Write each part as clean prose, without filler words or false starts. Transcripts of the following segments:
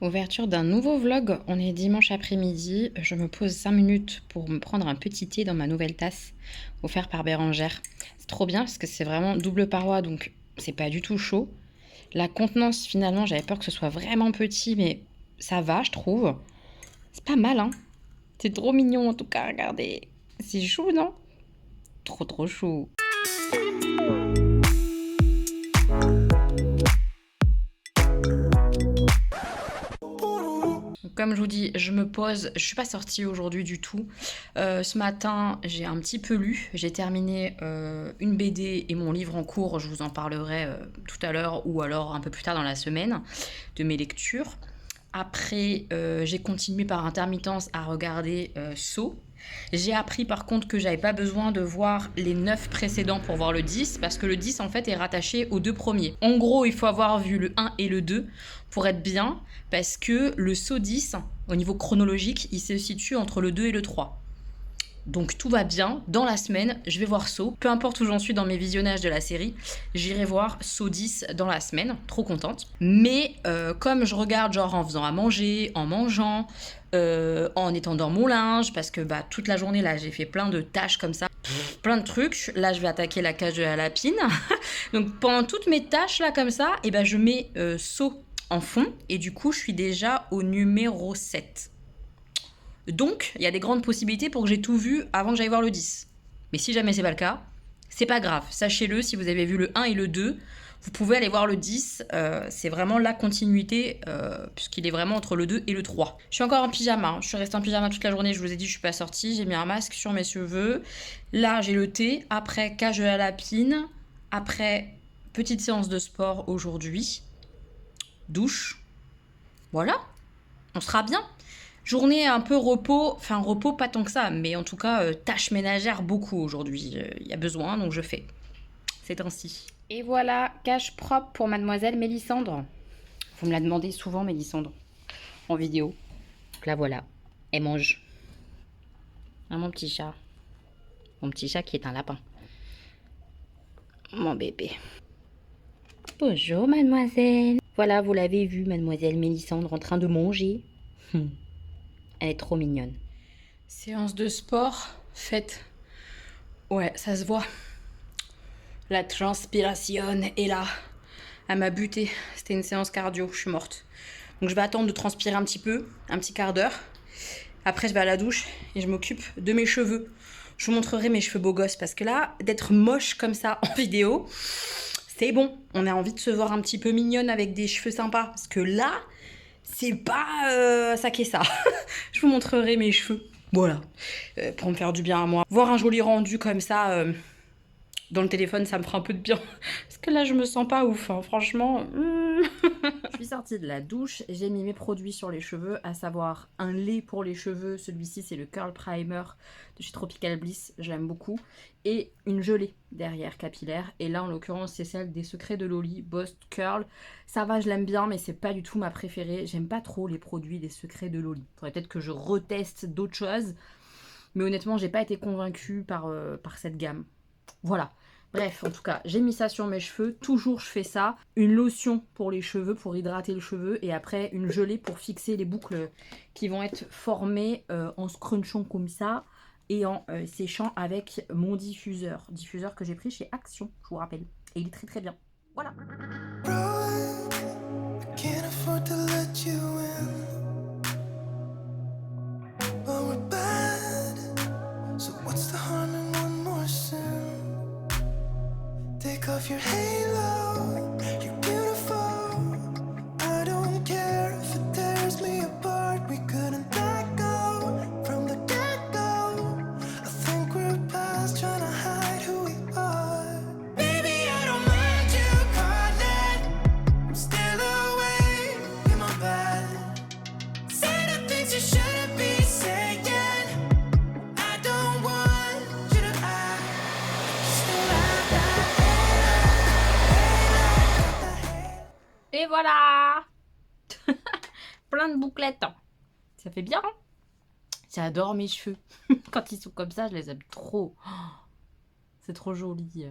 Ouverture d'un nouveau vlog, on est dimanche après-midi, je me pose 5 minutes pour me prendre un petit thé dans ma nouvelle tasse, offert par Bérangère. C'est trop bien parce que c'est vraiment double paroi, donc c'est pas du tout chaud. La contenance, finalement, j'avais peur que ce soit vraiment petit, mais ça va, je trouve. C'est pas mal, hein. C'est trop mignon en tout cas, regardez. C'est chou, non? Trop trop chou. Comme je vous dis, je me pose, je suis pas sortie aujourd'hui du tout. Ce matin, j'ai un petit peu lu, j'ai terminé une BD et mon livre en cours, je vous en parlerai tout à l'heure ou alors un peu plus tard dans la semaine de mes lectures. Après, j'ai continué par intermittence à regarder Saw. J'ai appris par contre que j'avais pas besoin de voir les 9 précédents pour voir le 10 parce que le 10 en fait est rattaché aux 2 premiers. En gros, il faut avoir vu le 1 et le 2 pour être bien parce que le Saw 10, au niveau chronologique, il se situe entre le 2 et le 3. Donc tout va bien, dans la semaine, je vais voir Saw. Peu importe où j'en suis dans mes visionnages de la série, j'irai voir Saw 10 dans la semaine, trop contente. Mais comme je regarde genre en faisant à manger, en mangeant, en étendant mon linge, parce que bah, toute la journée là j'ai fait plein de tâches comme ça, plein de trucs. Là je vais attaquer la cage de la lapine. Donc pendant toutes mes tâches là comme ça, et ben je mets Saw en fond et du coup je suis déjà au numéro 7. Donc, il y a des grandes possibilités pour que j'ai tout vu avant que j'aille voir le 10. Mais si jamais c'est pas le cas, c'est pas grave. Sachez-le, si vous avez vu le 1 et le 2, vous pouvez aller voir le 10. C'est vraiment la continuité, puisqu'il est vraiment entre le 2 et le 3. Je suis encore en pyjama. Je suis restée en pyjama toute la journée. Je vous ai dit, je suis pas sortie. J'ai mis un masque sur mes cheveux. Là, j'ai le thé. Après, cage de la lapine. Après, petite séance de sport aujourd'hui. Douche. Voilà. On sera bien. Journée un peu repos, enfin repos pas tant que ça, mais en tout cas tâches ménagères beaucoup aujourd'hui. Il y a besoin, donc je fais. C'est ainsi. Et voilà, cage propre pour mademoiselle Mélissandre. Vous me la demandez souvent, Mélissandre, en vidéo. Donc là voilà, elle mange. Ah, mon petit chat. Mon petit chat qui est un lapin. Mon bébé. Bonjour mademoiselle. Voilà, vous l'avez vu, mademoiselle Mélissandre en train de manger. Elle est trop mignonne. Séance de sport faite. Ouais, ça se voit. La transpiration est là. Elle m'a buté. C'était une séance cardio, je suis morte. Donc je vais attendre de transpirer un petit peu, un petit quart d'heure. Après, je vais à la douche et je m'occupe de mes cheveux. Je vous montrerai mes cheveux beaux gosses parce que là, d'être moche comme ça en vidéo, c'est bon. On a envie de se voir un petit peu mignonne avec des cheveux sympas. Parce que là, c'est pas ça qui est ça. Je vous montrerai mes cheveux. Voilà. Pour me faire du bien à moi. Voir un joli rendu comme ça dans le téléphone, ça me fera un peu de bien. Parce que là, je me sens pas ouf, hein, franchement. Je suis sortie de la douche, j'ai mis mes produits sur les cheveux, à savoir un lait pour les cheveux. Celui-ci, c'est le Curl Primer de chez Tropical Bliss, je l'aime beaucoup. Et une gelée derrière capillaire. Et là, en l'occurrence, c'est celle des Secrets de Loli, Boss Curl. Ça va, je l'aime bien, mais c'est pas du tout ma préférée. J'aime pas trop les produits des Secrets de Loli. Faudrait peut-être que je reteste d'autres choses. Mais honnêtement, j'ai pas été convaincue par cette gamme. Voilà. Bref, en tout cas, j'ai mis ça sur mes cheveux. Toujours, je fais ça. Une lotion pour les cheveux, pour hydrater le cheveu. Et après, une gelée pour fixer les boucles qui vont être formées en scrunchant comme ça. Et en séchant avec mon diffuseur. Diffuseur que j'ai pris chez Action, je vous rappelle. Et il est très très bien. Voilà. Off your halo, you're beautiful. I don't care if it tears me apart. We couldn't let go from the get-go. I think we're past trying to hide who we are. Baby, I don't mind you calling. I'm still awake in my bed. Say the things you shouldn't be saying. I don't want you to act. Still have that. Et voilà. Plein de bouclettes. Ça fait bien, hein? J'adore mes cheveux. Quand ils sont comme ça, je les aime trop. C'est trop joli.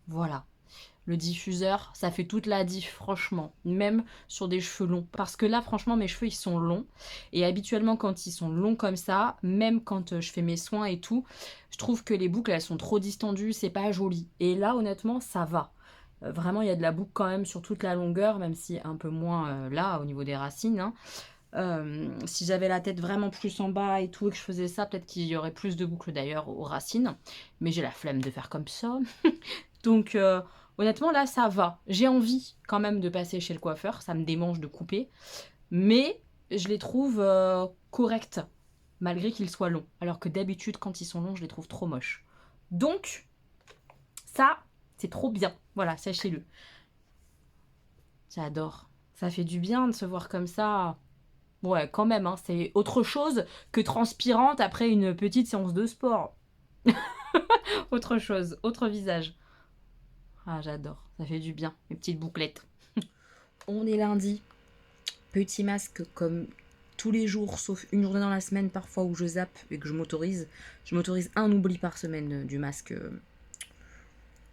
Voilà. Le diffuseur, ça fait toute la diff, franchement, même sur des cheveux longs. Parce que là, franchement, mes cheveux, ils sont longs. Et habituellement, quand ils sont longs comme ça, même quand je fais mes soins et tout, je trouve que les boucles, elles sont trop distendues, c'est pas joli. Et là, honnêtement, ça va. Vraiment, il y a de la boucle quand même sur toute la longueur, même si un peu moins là, au niveau des racines, hein. Si j'avais la tête vraiment plus en bas et tout, et que je faisais ça, peut-être qu'il y aurait plus de boucles d'ailleurs aux racines. Mais j'ai la flemme de faire comme ça. Donc, honnêtement, là, ça va. J'ai envie quand même de passer chez le coiffeur. Ça me démange de couper. Mais je les trouve corrects, malgré qu'ils soient longs. Alors que d'habitude, quand ils sont longs, je les trouve trop moches. Donc, ça, c'est trop bien. Voilà, sachez-le. J'adore. Ça fait du bien de se voir comme ça. Ouais, quand même, hein, c'est autre chose que transpirante après une petite séance de sport. Autre chose, autre visage. Ah, j'adore, ça fait du bien, mes petites bouclettes. On est lundi, petit masque comme tous les jours, sauf une journée dans la semaine parfois où je zappe et que je m'autorise. Je m'autorise un oubli par semaine du masque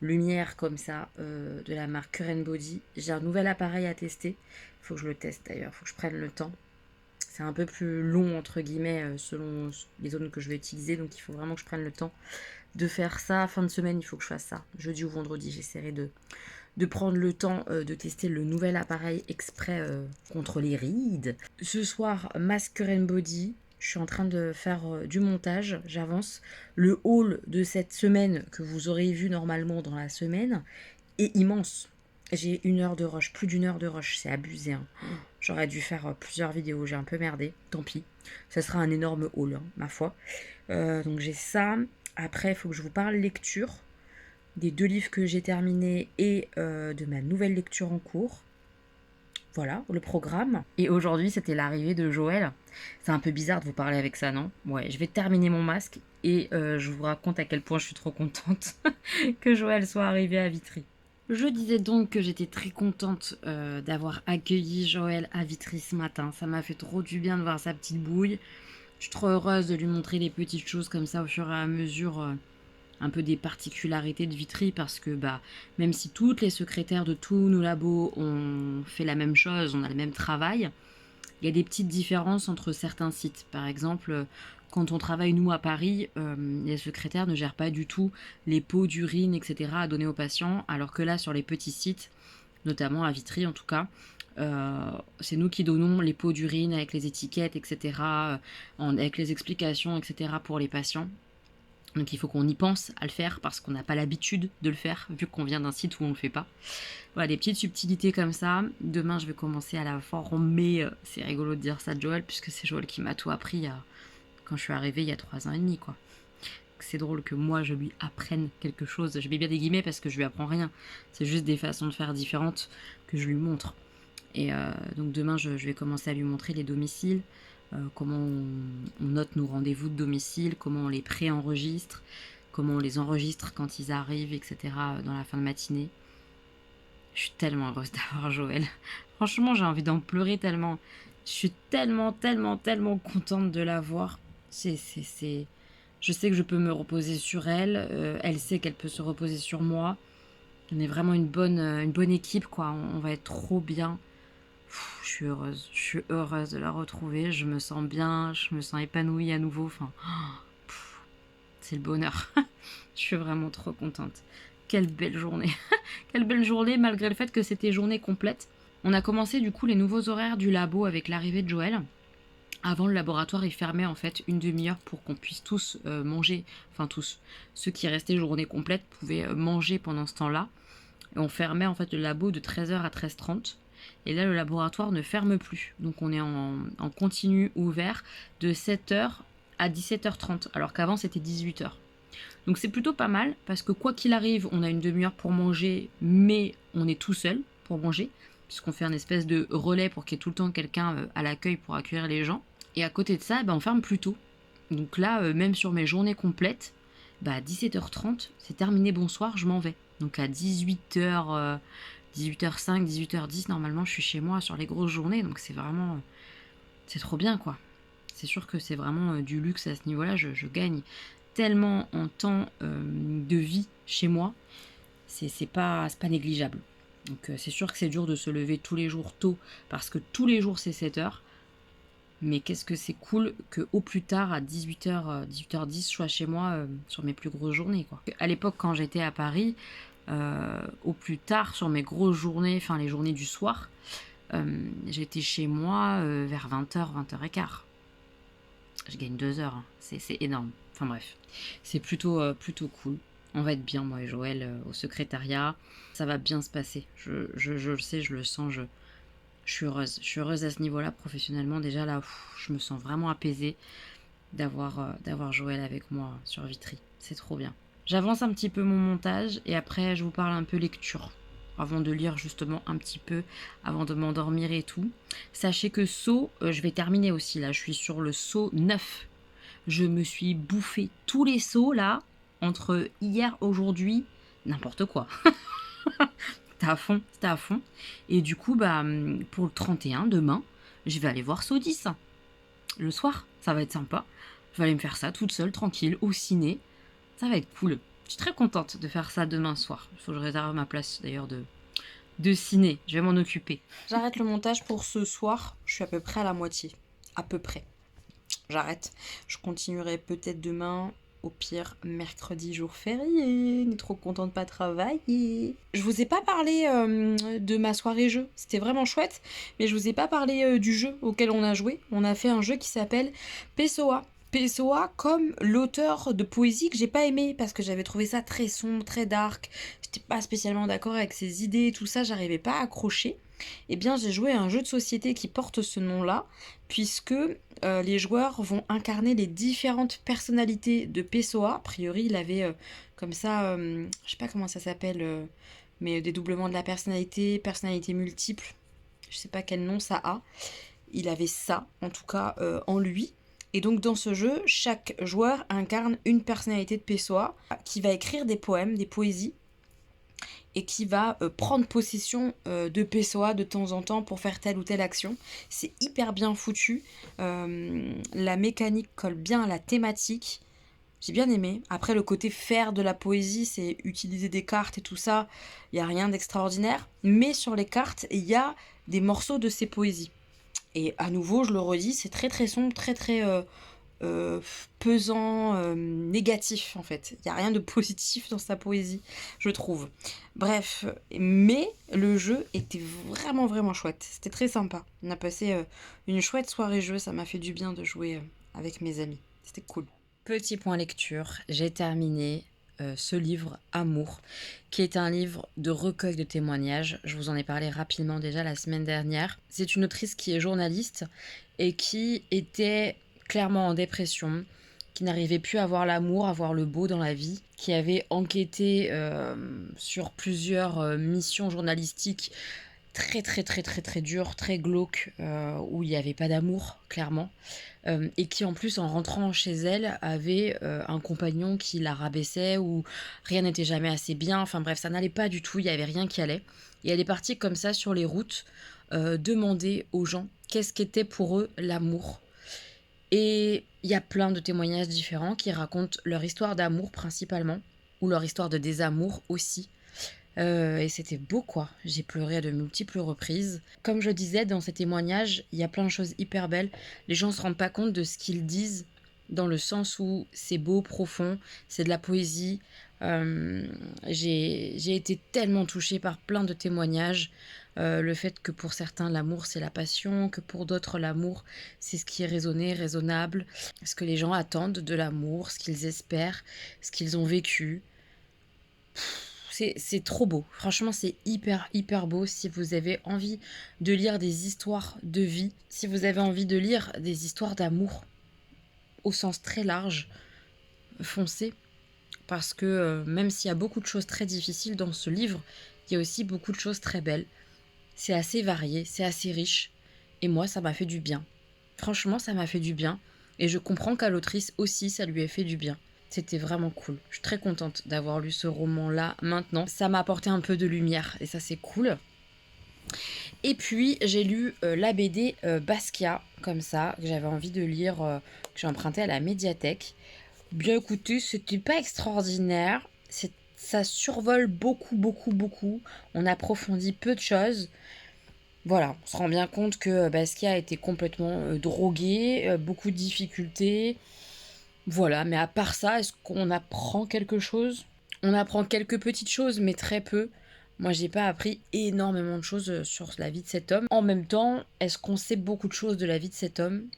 lumière comme ça, de la marque Current Body. J'ai un nouvel appareil à tester, il faut que je le teste d'ailleurs, il faut que je prenne le temps. C'est un peu plus long entre guillemets selon les zones que je vais utiliser, donc il faut vraiment que je prenne le temps de faire ça. Fin de semaine, il faut que je fasse ça. Jeudi ou vendredi, j'essaierai de prendre le temps de tester le nouvel appareil exprès contre les rides. Ce soir, masque Current Body. Je suis en train de faire du montage, j'avance. Le haul de cette semaine que vous aurez vu normalement dans la semaine est immense. J'ai 1 heure de rush, plus d'1 heure de rush, c'est abusé. Hein. J'aurais dû faire plusieurs vidéos, j'ai un peu merdé, tant pis. Ça sera un énorme haul, hein, ma foi. Donc j'ai ça. Après, il faut que je vous parle lecture, des 2 livres que j'ai terminés et de ma nouvelle lecture en cours. Voilà, le programme. Et aujourd'hui, c'était l'arrivée de Joël. C'est un peu bizarre de vous parler avec ça, non? Ouais, je vais terminer mon masque et je vous raconte à quel point je suis trop contente que Joël soit arrivé à Vitry. Je disais donc que j'étais très contente d'avoir accueilli Joël à Vitry ce matin. Ça m'a fait trop du bien de voir sa petite bouille. Je suis trop heureuse de lui montrer les petites choses comme ça au fur et à mesure, un peu des particularités de Vitry, parce que même si toutes les secrétaires de tous nos labos ont fait la même chose, on a le même travail, il y a des petites différences entre certains sites. Par exemple, quand on travaille nous à Paris, les secrétaires ne gèrent pas du tout les pots d'urine, etc. à donner aux patients, alors que là sur les petits sites, notamment à Vitry en tout cas, c'est nous qui donnons les pots d'urine avec les étiquettes, etc., avec les explications, etc. pour les patients. Donc il faut qu'on y pense à le faire parce qu'on n'a pas l'habitude de le faire vu qu'on vient d'un site où on ne le fait pas. Voilà, des petites subtilités comme ça. Demain je vais commencer à la former. C'est rigolo de dire ça de Joël puisque c'est Joël qui m'a tout appris quand je suis arrivée il y a 3 ans et demi quoi. C'est drôle que moi je lui apprenne quelque chose. Je mets bien des guillemets parce que je lui apprends rien. C'est juste des façons de faire différentes que je lui montre. Et donc demain je vais commencer à lui montrer les domiciles. Comment on note nos rendez-vous de domicile, comment on les pré-enregistre, comment on les enregistre quand ils arrivent, etc. dans la fin de matinée. Je suis tellement heureuse d'avoir Joël. Franchement, j'ai envie d'en pleurer tellement. Je suis tellement contente de l'avoir. Je sais que je peux me reposer sur elle. Elle sait qu'elle peut se reposer sur moi. On est vraiment une bonne équipe, quoi. On va être trop bien. Je suis heureuse de la retrouver, je me sens bien, je me sens épanouie à nouveau, enfin, c'est le bonheur. Je suis vraiment trop contente. Quelle belle journée. Quelle belle journée malgré le fait que c'était journée complète. On a commencé du coup les nouveaux horaires du labo avec l'arrivée de Joël. Avant, le laboratoire il fermait en fait une demi-heure pour qu'on puisse tous manger, enfin tous, ceux qui restaient journée complète pouvaient manger pendant ce temps-là. Et on fermait en fait le labo de 13h à 13h30. Et là, le laboratoire ne ferme plus. Donc, on est en continu ouvert de 7h à 17h30, alors qu'avant, c'était 18h. Donc, c'est plutôt pas mal, parce que quoi qu'il arrive, on a une demi-heure pour manger, mais on est tout seul pour manger, puisqu'on fait un espèce de relais pour qu'il y ait tout le temps quelqu'un à l'accueil pour accueillir les gens. Et à côté de ça, on ferme plus tôt. Donc là, même sur mes journées complètes, à 17h30, c'est terminé, bonsoir, je m'en vais. Donc à 18h... 18h05, 18h10, normalement, je suis chez moi sur les grosses journées. Donc, c'est vraiment... c'est trop bien, quoi. C'est sûr que c'est vraiment du luxe à ce niveau-là. Je gagne tellement en temps de vie chez moi c'est pas négligeable. Donc c'est sûr que c'est dur de se lever tous les jours tôt, parce que tous les jours c'est 7 heures. Mais qu'est-ce que c'est cool qu'au plus tard, à 18h, 18h10, je sois chez moi sur mes plus grosses journées, quoi. À l'époque, quand j'étais à Paris, au plus tard, sur mes grosses journées, enfin les journées du soir, j'étais chez moi vers 20h, 20h15. Je gagne 2 heures, hein. C'est énorme. Enfin bref, c'est plutôt cool. On va être bien, moi et Joël, au secrétariat. Ça va bien se passer. Je le sais, je le sens, je suis heureuse. Je suis heureuse à ce niveau-là, professionnellement. Déjà là, je me sens vraiment apaisée d'avoir Joël avec moi sur Vitry. C'est trop bien. J'avance un petit peu mon montage et après je vous parle un peu lecture. Avant de lire justement un petit peu, avant de m'endormir et tout. Sachez que Saut, je vais terminer aussi là. Je suis sur le Saut 9. Je me suis bouffé tous les sauts là, entre hier, aujourd'hui, n'importe quoi. C'était à fond. Et du coup, pour le 31, demain, je vais aller voir Saut 10. Le soir, ça va être sympa. Je vais aller me faire ça toute seule, tranquille, au ciné. Ça va être cool. Je suis très contente de faire ça demain soir. Il faut que je réserve ma place d'ailleurs de ciné. Je vais m'en occuper. J'arrête le montage pour ce soir. Je suis à peu près à la moitié. À peu près. J'arrête. Je continuerai peut-être demain. Au pire, mercredi, jour férié. Ni trop content de pas travailler. Je vous ai pas parlé de ma soirée jeu. C'était vraiment chouette. Mais je vous ai pas parlé du jeu auquel on a joué. On a fait un jeu qui s'appelle Pessoa. Pessoa comme l'auteur de poésie que j'ai pas aimé parce que j'avais trouvé ça très sombre, très dark. J'étais pas spécialement d'accord avec ses idées, tout ça, j'arrivais pas à accrocher. Eh bien, j'ai joué à un jeu de société qui porte ce nom-là, puisque les joueurs vont incarner les différentes personnalités de Pessoa. A priori, il avait comme ça, je sais pas comment ça s'appelle, mais dédoublement de la personnalité, personnalité multiple, je sais pas quel nom ça a. Il avait ça, en tout cas, en lui. Et donc dans ce jeu, chaque joueur incarne une personnalité de Pessoa qui va écrire des poèmes, des poésies, et qui va prendre possession de Pessoa de temps en temps pour faire telle ou telle action. C'est hyper bien foutu. La mécanique colle bien à la thématique. J'ai bien aimé. Après, le côté faire de la poésie, c'est utiliser des cartes et tout ça. Il n'y a rien d'extraordinaire. Mais sur les cartes, il y a des morceaux de ces poésies. Et à nouveau, je le redis, c'est très très sombre, très très euh, pesant, négatif en fait. Il n'y a rien de positif dans sa poésie, je trouve. Bref, mais le jeu était vraiment vraiment chouette. C'était très sympa. On a passé une chouette soirée jeu, ça m'a fait du bien de jouer avec mes amis. C'était cool. Petit point lecture, j'ai terminé ce livre Amour, qui est un livre de recueil de témoignages. Je vous en ai parlé rapidement déjà la semaine dernière. C'est une autrice qui est journaliste et qui était clairement en dépression, qui n'arrivait plus à voir l'amour, à voir le beau dans la vie, qui avait enquêté sur plusieurs missions journalistiques très très très très très dures, très glauques, où il n'y avait pas d'amour, clairement. Et qui en plus en rentrant chez elle avait un compagnon qui la rabaissait ou rien n'était jamais assez bien, enfin bref ça n'allait pas du tout, il n'y avait rien qui allait et elle est partie comme ça sur les routes demander aux gens qu'est-ce qu'était pour eux l'amour et il y a plein de témoignages différents qui racontent leur histoire d'amour principalement ou leur histoire de désamour aussi. Et c'était beau quoi, j'ai pleuré à de multiples reprises. Comme je disais dans ces témoignages, il y a plein de choses hyper belles. Les gens ne se rendent pas compte de ce qu'ils disent, dans le sens où c'est beau, profond, c'est de la poésie. J'ai été tellement touchée par plein de témoignages. Le fait que pour certains l'amour c'est la passion, que pour d'autres l'amour c'est ce qui est raisonné, raisonnable, ce que les gens attendent de l'amour, ce qu'ils espèrent, ce qu'ils ont vécu. C'est trop beau. Franchement, c'est hyper, hyper beau. Si vous avez envie de lire des histoires de vie, si vous avez envie de lire des histoires d'amour au sens très large, foncez. Parce que même s'il y a beaucoup de choses très difficiles dans ce livre, il y a aussi beaucoup de choses très belles. C'est assez varié, c'est assez riche. Et moi, ça m'a fait du bien. Franchement, ça m'a fait du bien. Et je comprends qu'à l'autrice aussi, ça lui ait fait du bien. C'était vraiment cool. Je suis très contente d'avoir lu ce roman-là maintenant. Ça m'a apporté un peu de lumière et ça c'est cool. Et puis j'ai lu la BD Basquiat, comme ça, que j'avais envie de lire, que j'ai emprunté à la médiathèque. Bien écoutez, c'était pas extraordinaire. ça survole beaucoup, beaucoup, beaucoup. On approfondit peu de choses. Voilà, on se rend bien compte que Basquiat a été complètement drogué, beaucoup de difficultés. Voilà, mais à part ça, est-ce qu'on apprend quelque chose? On apprend quelques petites choses, mais très peu. Moi, j'ai pas appris énormément de choses sur la vie de cet homme. En même temps, est-ce qu'on sait beaucoup de choses de la vie de cet homme?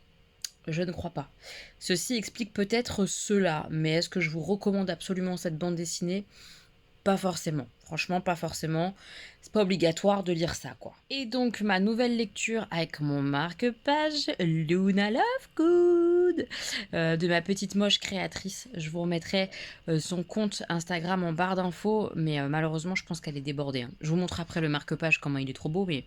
Je ne crois pas. Ceci explique peut-être cela, mais est-ce que je vous recommande absolument cette bande dessinée? Pas forcément. Franchement, pas forcément. C'est pas obligatoire de lire ça, quoi. Et donc, ma nouvelle lecture avec mon marque-page Luna Lovegood de ma petite moche créatrice. Je vous remettrai son compte Instagram en barre d'infos, mais malheureusement, je pense qu'elle est débordée, hein. Je vous montre après le marque-page comment il est trop beau, mais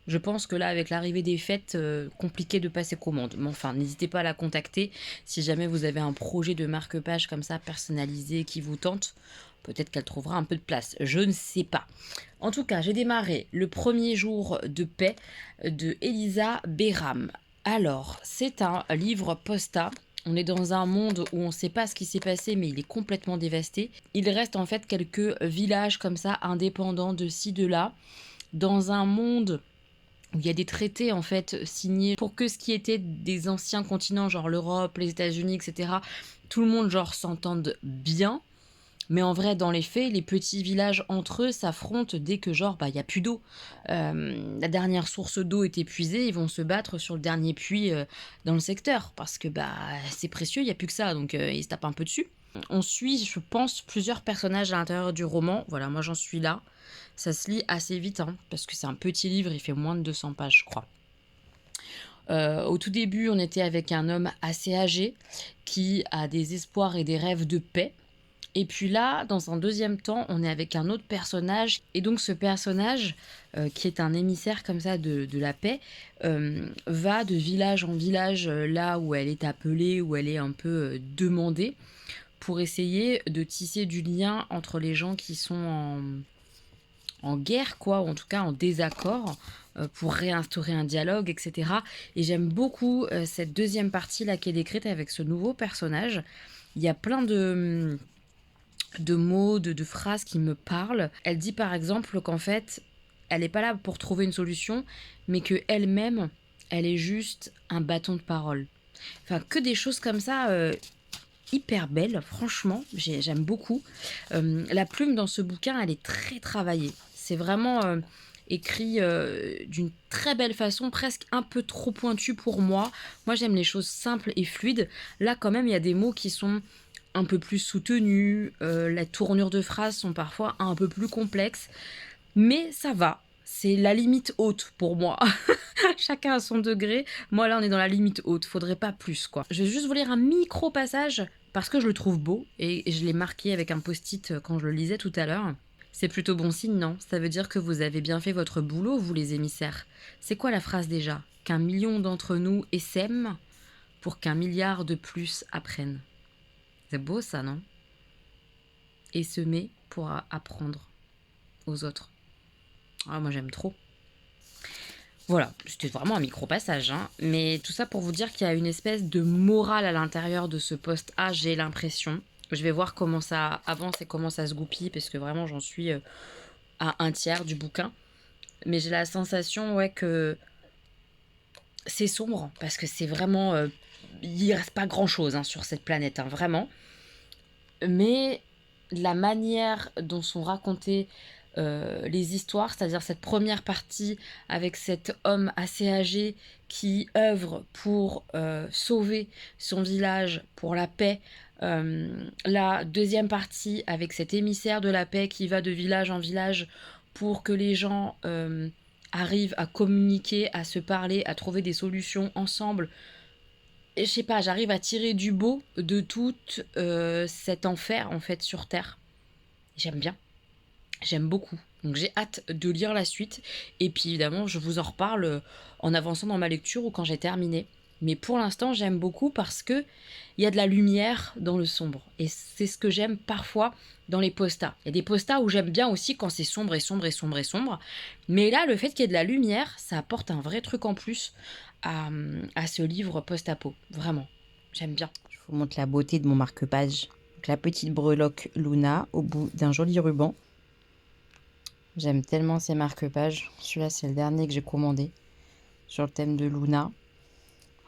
je pense que là, avec l'arrivée des fêtes, compliqué de passer commande. Mais enfin, n'hésitez pas à la contacter si jamais vous avez un projet de marque-page comme ça, personnalisé, qui vous tente. Peut-être qu'elle trouvera un peu de place. Je ne sais pas. En tout cas, j'ai démarré le premier jour de paix de Elisa Béram. Alors, c'est un livre posta. On est dans un monde où on ne sait pas ce qui s'est passé, mais il est complètement dévasté. Il reste en fait quelques villages comme ça, indépendants de ci, de là, dans un monde où il y a des traités en fait signés pour que ce qui était des anciens continents, genre l'Europe, les États-Unis, etc., tout le monde genre s'entende bien. Mais en vrai, dans les faits, les petits villages entre eux s'affrontent dès que genre il y a plus d'eau. La dernière source d'eau est épuisée, ils vont se battre sur le dernier puits dans le secteur parce que c'est précieux, il y a plus que ça, donc ils se tapent un peu dessus. On suit, je pense, plusieurs personnages à l'intérieur du roman. Voilà, moi j'en suis là. Ça se lit assez vite, hein, parce que c'est un petit livre, il fait moins de 200 pages, je crois. Au tout début, on était avec un homme assez âgé qui a des espoirs et des rêves de paix. Et puis là, dans un deuxième temps, on est avec un autre personnage. Et donc ce personnage, qui est un émissaire comme ça de la paix, va de village en village, là où elle est appelée, où elle est un peu demandée, pour essayer de tisser du lien entre les gens qui sont en guerre, quoi, ou en tout cas en désaccord, pour réinstaurer un dialogue, etc. Et j'aime beaucoup cette deuxième partie là qui est décrite avec ce nouveau personnage. Il y a plein de mots, de phrases qui me parlent. Elle dit par exemple qu'en fait, elle n'est pas là pour trouver une solution, mais que elle-même, elle est juste un bâton de parole. Enfin, que des choses comme ça, hyper belles, franchement, j'aime beaucoup. La plume dans ce bouquin, elle est très travaillée. C'est vraiment écrit d'une très belle façon, presque un peu trop pointu pour moi. Moi, j'aime les choses simples et fluides. Là, quand même, il y a des mots qui sont un peu plus soutenus. La tournure de phrases sont parfois un peu plus complexes. Mais ça va. C'est la limite haute pour moi. Chacun à son degré. Moi, là, on est dans la limite haute. Faudrait pas plus, quoi. Je vais juste vous lire un micro-passage parce que je le trouve beau et je l'ai marqué avec un post-it quand je le lisais tout à l'heure. C'est plutôt bon signe, non? Ça veut dire que vous avez bien fait votre boulot, vous les émissaires. C'est quoi la phrase déjà? Qu'un million d'entre nous essaiment pour qu'un milliard de plus apprennent. C'est beau ça, non? Et semer pour apprendre aux autres. Ah, moi j'aime trop. Voilà, c'était vraiment un micro-passage, hein. Mais tout ça pour vous dire qu'il y a une espèce de morale à l'intérieur de ce post-A, j'ai l'impression. Je vais voir comment ça avance et comment ça se goupille, parce que vraiment j'en suis à un tiers du bouquin. Mais j'ai la sensation, ouais, que c'est sombre, parce que c'est vraiment... il reste pas grand-chose hein, sur cette planète, hein, vraiment. Mais la manière dont sont racontées les histoires, c'est-à-dire cette première partie avec cet homme assez âgé qui œuvre pour sauver son village, pour la paix. La deuxième partie avec cet émissaire de la paix qui va de village en village pour que les gens arrivent à communiquer, à se parler, à trouver des solutions ensemble. Et je sais pas, j'arrive à tirer du beau de tout cet enfer en fait sur Terre. J'aime bien. J'aime beaucoup. Donc j'ai hâte de lire la suite. Et puis évidemment, je vous en reparle en avançant dans ma lecture ou quand j'ai terminé. Mais pour l'instant, j'aime beaucoup parce que il y a de la lumière dans le sombre. Et c'est ce que j'aime parfois dans les postas. Il y a des postas où j'aime bien aussi quand c'est sombre et sombre et sombre et sombre. Mais là, le fait qu'il y ait de la lumière, ça apporte un vrai truc en plus à ce livre post-apo. Vraiment. J'aime bien. Je vous montre la beauté de mon marque-page. avec la petite breloque Luna au bout d'un joli ruban. J'aime tellement ces marque-pages. Celui-là, c'est le dernier que j'ai commandé sur le thème de Luna.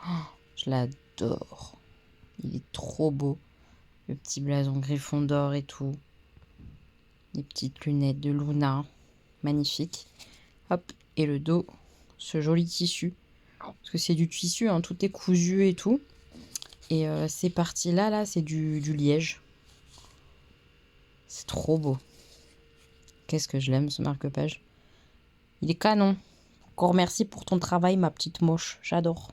Oh, je l'adore. Il est trop beau. Le petit blason Gryffondor et tout. Les petites lunettes de Luna. Magnifique. Hop, et le dos, ce joli tissu. Parce que c'est du tissu, hein, tout est cousu et tout. Et ces parties-là, là, c'est du liège. C'est trop beau. Qu'est-ce que je l'aime, ce marque-page. Il est canon. Encore merci pour ton travail, ma petite moche. J'adore.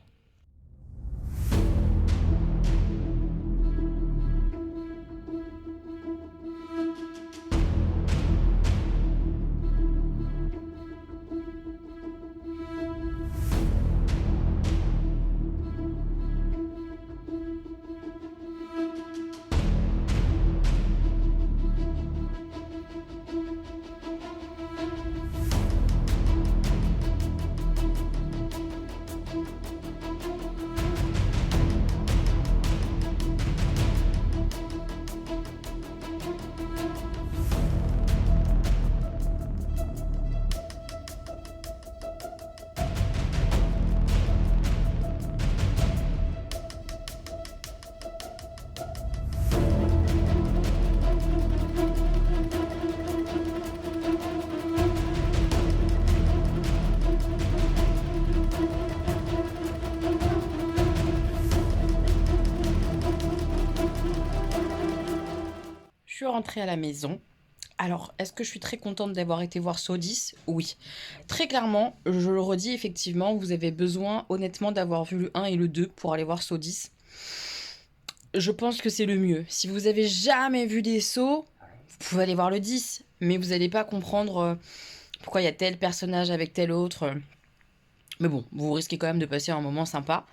Je suis rentrée à la maison. Alors, est-ce que je suis très contente d'avoir été voir Saw 10? Oui. Très clairement, je le redis, effectivement, vous avez besoin, honnêtement, d'avoir vu le 1 et le 2 pour aller voir Saw 10. Je pense que c'est le mieux. Si vous avez jamais vu des Saw, vous pouvez aller voir le 10, mais vous n'allez pas comprendre pourquoi il y a tel personnage avec tel autre. Mais bon, vous risquez quand même de passer un moment sympa.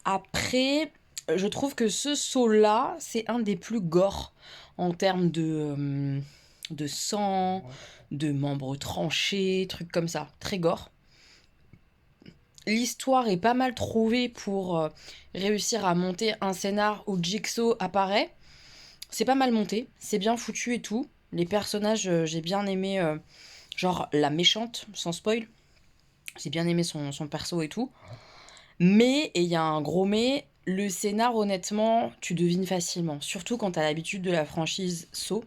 Après, je trouve que ce Saw-là, c'est un des plus gore en termes de sang, de membres tranchés, trucs comme ça. Très gore. L'histoire est pas mal trouvée pour réussir à monter un scénar où Jigsaw apparaît. C'est pas mal monté, c'est bien foutu et tout. Les personnages, j'ai bien aimé, genre la méchante, sans spoil. J'ai bien aimé son perso et tout. Mais, et il y a un gros mais, le scénar, honnêtement, tu devines facilement. Surtout quand t'as l'habitude de la franchise Saw.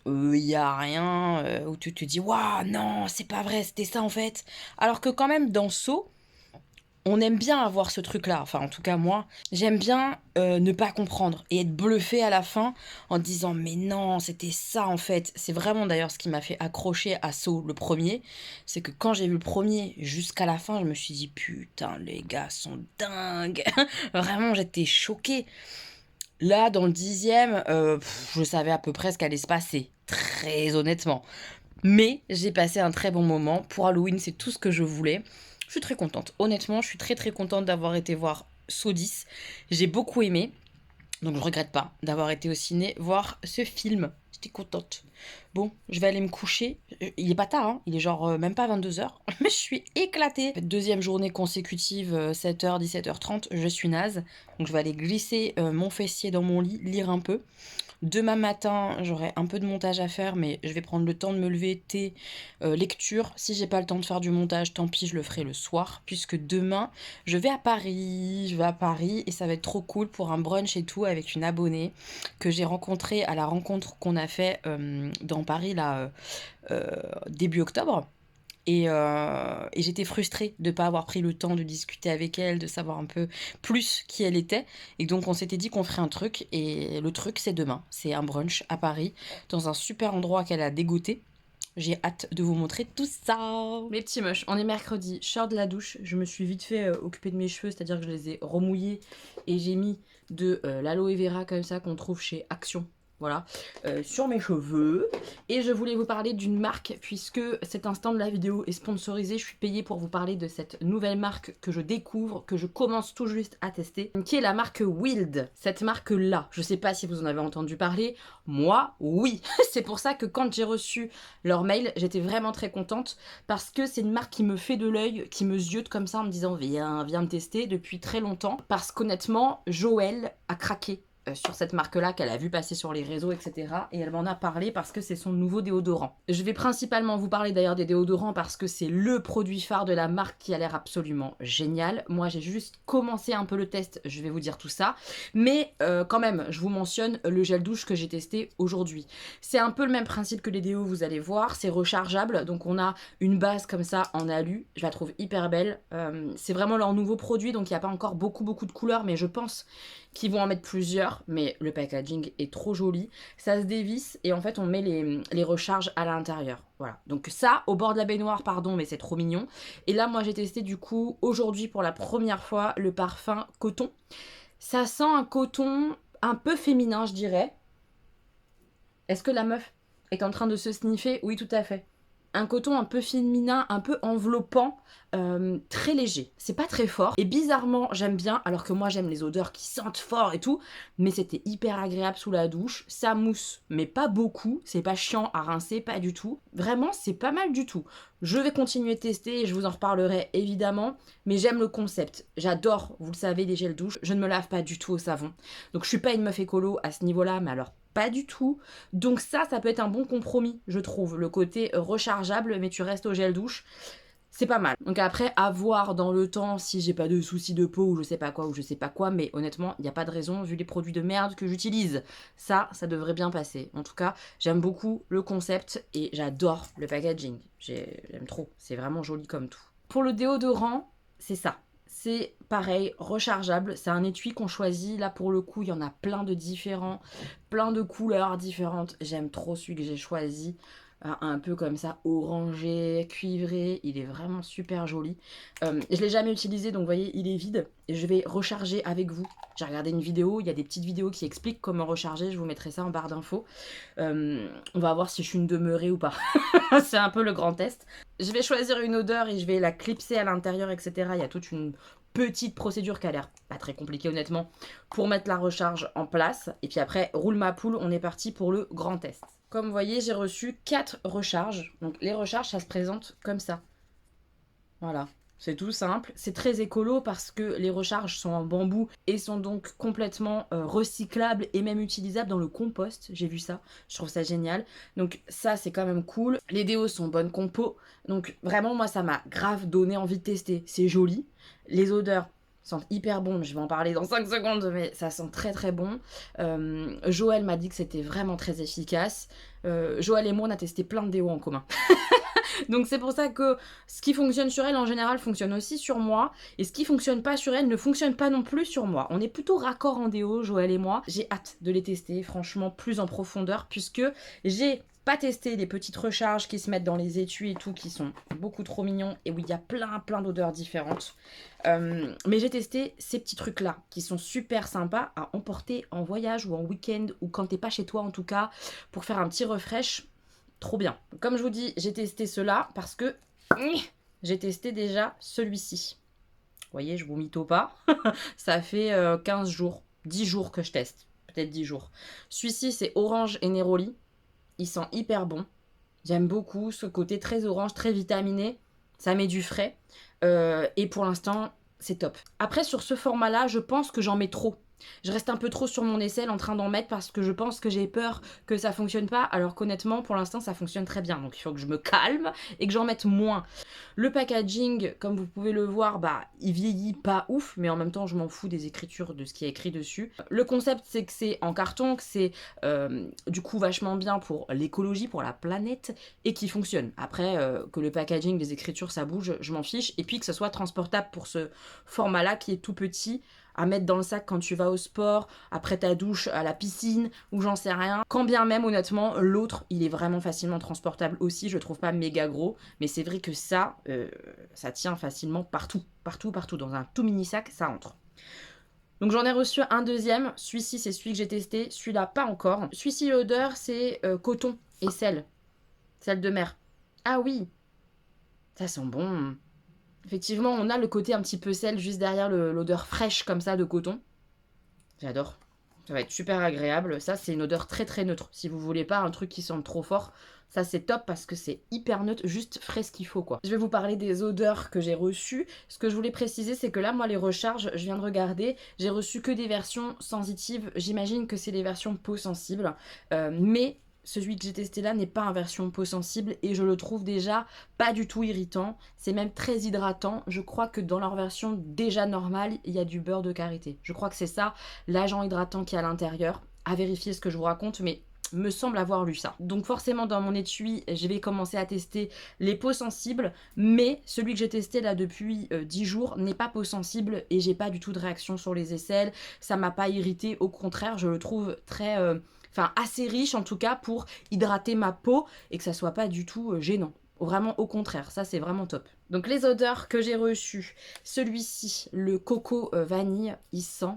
Il y a rien où tu te dis waouh, non, c'est pas vrai, c'était ça en fait. Alors que quand même, dans Saw, on aime bien avoir ce truc-là. Enfin, en tout cas, moi, j'aime bien ne pas comprendre et être bluffé à la fin en disant mais non, c'était ça en fait. C'est vraiment d'ailleurs ce qui m'a fait accrocher à Saw le premier. C'est que quand j'ai vu le premier jusqu'à la fin, je me suis dit putain, les gars sont dingues. Vraiment, j'étais choquée. Là, dans le 10e, je savais à peu près ce qu'allait se passer. Très honnêtement. Mais j'ai passé un très bon moment. Pour Halloween, c'est tout ce que je voulais. Je suis très contente. Honnêtement, je suis très très contente d'avoir été voir Saw 10. J'ai beaucoup aimé. Donc je regrette pas d'avoir été au ciné voir ce film. J'étais contente. Bon, je vais aller me coucher. Il est pas tard, hein. Il est genre même pas 22h. Mais je suis éclatée. Deuxième journée consécutive, 7h, 17h30. Je suis naze. Donc je vais aller glisser mon fessier dans mon lit, lire un peu. Demain matin, j'aurai un peu de montage à faire, mais je vais prendre le temps de me lever, thé, lecture. Si j'ai pas le temps de faire du montage, tant pis, je le ferai le soir, puisque demain, je vais à Paris. Je vais à Paris et ça va être trop cool pour un brunch et tout avec une abonnée que j'ai rencontrée à la rencontre qu'on a fait dans Paris là début octobre. Et j'étais frustrée de ne pas avoir pris le temps de discuter avec elle, de savoir un peu plus qui elle était. Et donc on s'était dit qu'on ferait un truc. Et le truc, c'est demain. C'est un brunch à Paris, dans un super endroit qu'elle a dégoté. J'ai hâte de vous montrer tout ça. Mes petits moches, on est mercredi, je sors de la douche. Je me suis vite fait occuper de mes cheveux, c'est-à-dire que je les ai remouillés. Et j'ai mis de l'aloe vera comme ça qu'on trouve chez Action. Voilà, sur mes cheveux. Et je voulais vous parler d'une marque, puisque cet instant de la vidéo est sponsorisé. Je suis payée pour vous parler de cette nouvelle marque que je découvre, que je commence tout juste à tester, qui est la marque Wild. Cette marque-là, je sais pas si vous en avez entendu parler, moi, oui. C'est pour ça que quand j'ai reçu leur mail, j'étais vraiment très contente, parce que c'est une marque qui me fait de l'œil, qui me ziote comme ça en me disant viens me tester depuis très longtemps, parce qu'honnêtement, Joël a craqué sur cette marque-là qu'elle a vu passer sur les réseaux, etc. Et elle m'en a parlé parce que c'est son nouveau déodorant. Je vais principalement vous parler d'ailleurs des déodorants parce que c'est le produit phare de la marque qui a l'air absolument génial. Moi, j'ai juste commencé un peu le test, je vais vous dire tout ça. Mais quand même, je vous mentionne le gel douche que j'ai testé aujourd'hui. C'est un peu le même principe que les déos, vous allez voir. C'est rechargeable, donc on a une base comme ça en alu. Je la trouve hyper belle. C'est vraiment leur nouveau produit, donc il n'y a pas encore beaucoup de couleurs, mais je pense qu'ils vont en mettre plusieurs. Mais le packaging est trop joli. Ça se dévisse et en fait, on met les recharges à l'intérieur. Voilà. Donc ça, au bord de la baignoire, pardon, mais c'est trop mignon. Et là, moi, j'ai testé du coup, aujourd'hui, pour la première fois, le parfum coton. Ça sent un coton un peu féminin, je dirais. Est-ce que la meuf est en train de se sniffer? Oui, tout à fait. Un coton un peu féminin, un peu enveloppant, très léger. C'est pas très fort. Et bizarrement, j'aime bien, alors que moi j'aime les odeurs qui sentent fort et tout, mais c'était hyper agréable sous la douche. Ça mousse, mais pas beaucoup. C'est pas chiant à rincer, pas du tout. Vraiment, c'est pas mal du tout. Je vais continuer de tester et je vous en reparlerai évidemment, mais j'aime le concept. J'adore, vous le savez, les gels douche. Je ne me lave pas du tout au savon. Donc je suis pas une meuf écolo à ce niveau-là, mais alors pas du tout. Donc ça peut être un bon compromis, je trouve. Le côté rechargeable, mais tu restes au gel douche. C'est pas mal. Donc après, à voir dans le temps si j'ai pas de soucis de peau ou je sais pas quoi, mais honnêtement, il n'y a pas de raison vu les produits de merde que j'utilise. Ça devrait bien passer. En tout cas, j'aime beaucoup le concept et j'adore le packaging. J'aime trop. C'est vraiment joli comme tout. Pour le déodorant, c'est ça. C'est pareil, rechargeable. C'est un étui qu'on choisit. Là, pour le coup, il y en a plein de différents, plein de couleurs différentes. J'aime trop celui que j'ai choisi. Un peu comme ça, orangé, cuivré. Il est vraiment super joli. Je l'ai jamais utilisé, donc vous voyez, il est vide. Et je vais recharger avec vous. J'ai regardé une vidéo. Il y a des petites vidéos qui expliquent comment recharger. Je vous mettrai ça en barre d'infos. On va voir si je suis une demeurée ou pas. C'est un peu le grand test. Je vais choisir une odeur et je vais la clipser à l'intérieur, etc. Il y a toute une petite procédure qui a l'air pas très compliquée honnêtement pour mettre la recharge en place. Et puis après, roule ma poule, on est parti pour le grand test. Comme vous voyez, j'ai reçu 4 recharges. Donc les recharges, ça se présente comme ça. Voilà. C'est tout simple. C'est très écolo parce que les recharges sont en bambou et sont donc complètement recyclables et même utilisables dans le compost. J'ai vu ça. Je trouve ça génial. Donc ça, c'est quand même cool. Les déos sont bonnes compo. Donc vraiment, moi, ça m'a grave donné envie de tester. C'est joli. Les odeurs sentent hyper bon. Je vais en parler dans 5 secondes, mais ça sent très très bon. Joël m'a dit que c'était vraiment très efficace. Joël et moi, on a testé plein de déos en commun. Donc c'est pour ça que ce qui fonctionne sur elle en général fonctionne aussi sur moi. Et ce qui fonctionne pas sur elle ne fonctionne pas non plus sur moi. On est plutôt raccord en déo, Joël et moi. J'ai hâte de les tester, franchement, plus en profondeur, puisque j'ai pas testé les petites recharges qui se mettent dans les étuis et tout, qui sont beaucoup trop mignons et où il y a plein d'odeurs différentes. Mais j'ai testé ces petits trucs-là, qui sont super sympas à emporter en voyage ou en week-end, ou quand t'es pas chez toi en tout cas, pour faire un petit refresh. Trop bien. Comme je vous dis, j'ai testé cela parce que j'ai testé déjà celui-ci. Vous voyez, je vous mytho pas. Ça fait 15 jours, 10 jours que je teste. Peut-être 10 jours. Celui-ci, c'est Orange et Neroli. Il sent hyper bon. J'aime beaucoup ce côté très orange, très vitaminé. Ça met du frais. Et pour l'instant, c'est top. Après, sur ce format-là, je pense que j'en mets trop. Je reste un peu trop sur mon aisselle en train d'en mettre parce que je pense que j'ai peur que ça fonctionne pas, alors qu'honnêtement pour l'instant ça fonctionne très bien, donc il faut que je me calme et que j'en mette moins. Le packaging, comme vous pouvez le voir, il vieillit pas ouf, mais en même temps je m'en fous des écritures, de ce qui est écrit dessus. Le concept c'est que c'est en carton, que c'est du coup vachement bien pour l'écologie, pour la planète, et qui fonctionne. Après que le packaging, les écritures ça bouge, je m'en fiche, et puis que ce soit transportable pour ce format là qui est tout petit, à mettre dans le sac quand tu vas au sport, après ta douche, à la piscine, ou j'en sais rien. Quand bien même, honnêtement, l'autre, il est vraiment facilement transportable aussi, je trouve pas méga gros, mais c'est vrai que ça tient facilement partout, dans un tout mini sac, ça entre. Donc j'en ai reçu un deuxième, celui-ci c'est celui que j'ai testé, celui-là pas encore. Celui-ci l'odeur c'est coton et sel de mer. Ah oui, ça sent bon. Effectivement, on a le côté un petit peu sel juste derrière l'odeur fraîche comme ça de coton. J'adore. Ça va être super agréable. Ça, c'est une odeur très très neutre. Si vous voulez pas un truc qui sent trop fort, Ça c'est top parce que c'est hyper neutre, juste frais ce qu'il faut quoi. Je vais vous parler des odeurs que j'ai reçues. Ce que je voulais préciser c'est que là moi les recharges, je viens de regarder, j'ai reçu que des versions sensitives. J'imagine que c'est les versions peau sensible. Mais celui que j'ai testé là n'est pas en version peau sensible et je le trouve déjà pas du tout irritant. C'est même très hydratant. Je crois que dans leur version déjà normale, il y a du beurre de karité. Je crois que c'est ça, l'agent hydratant qui est à l'intérieur. À vérifier ce que je vous raconte, mais me semble avoir lu ça. Donc forcément dans mon étui, je vais commencer à tester les peaux sensibles, mais celui que j'ai testé là depuis 10 jours n'est pas peau sensible et j'ai pas du tout de réaction sur les aisselles. Ça m'a pas irrité, au contraire, je le trouve très... Enfin, assez riche en tout cas pour hydrater ma peau et que ça soit pas du tout gênant. Vraiment au contraire, ça c'est vraiment top. Donc les odeurs que j'ai reçues, celui-ci, le coco vanille, il sent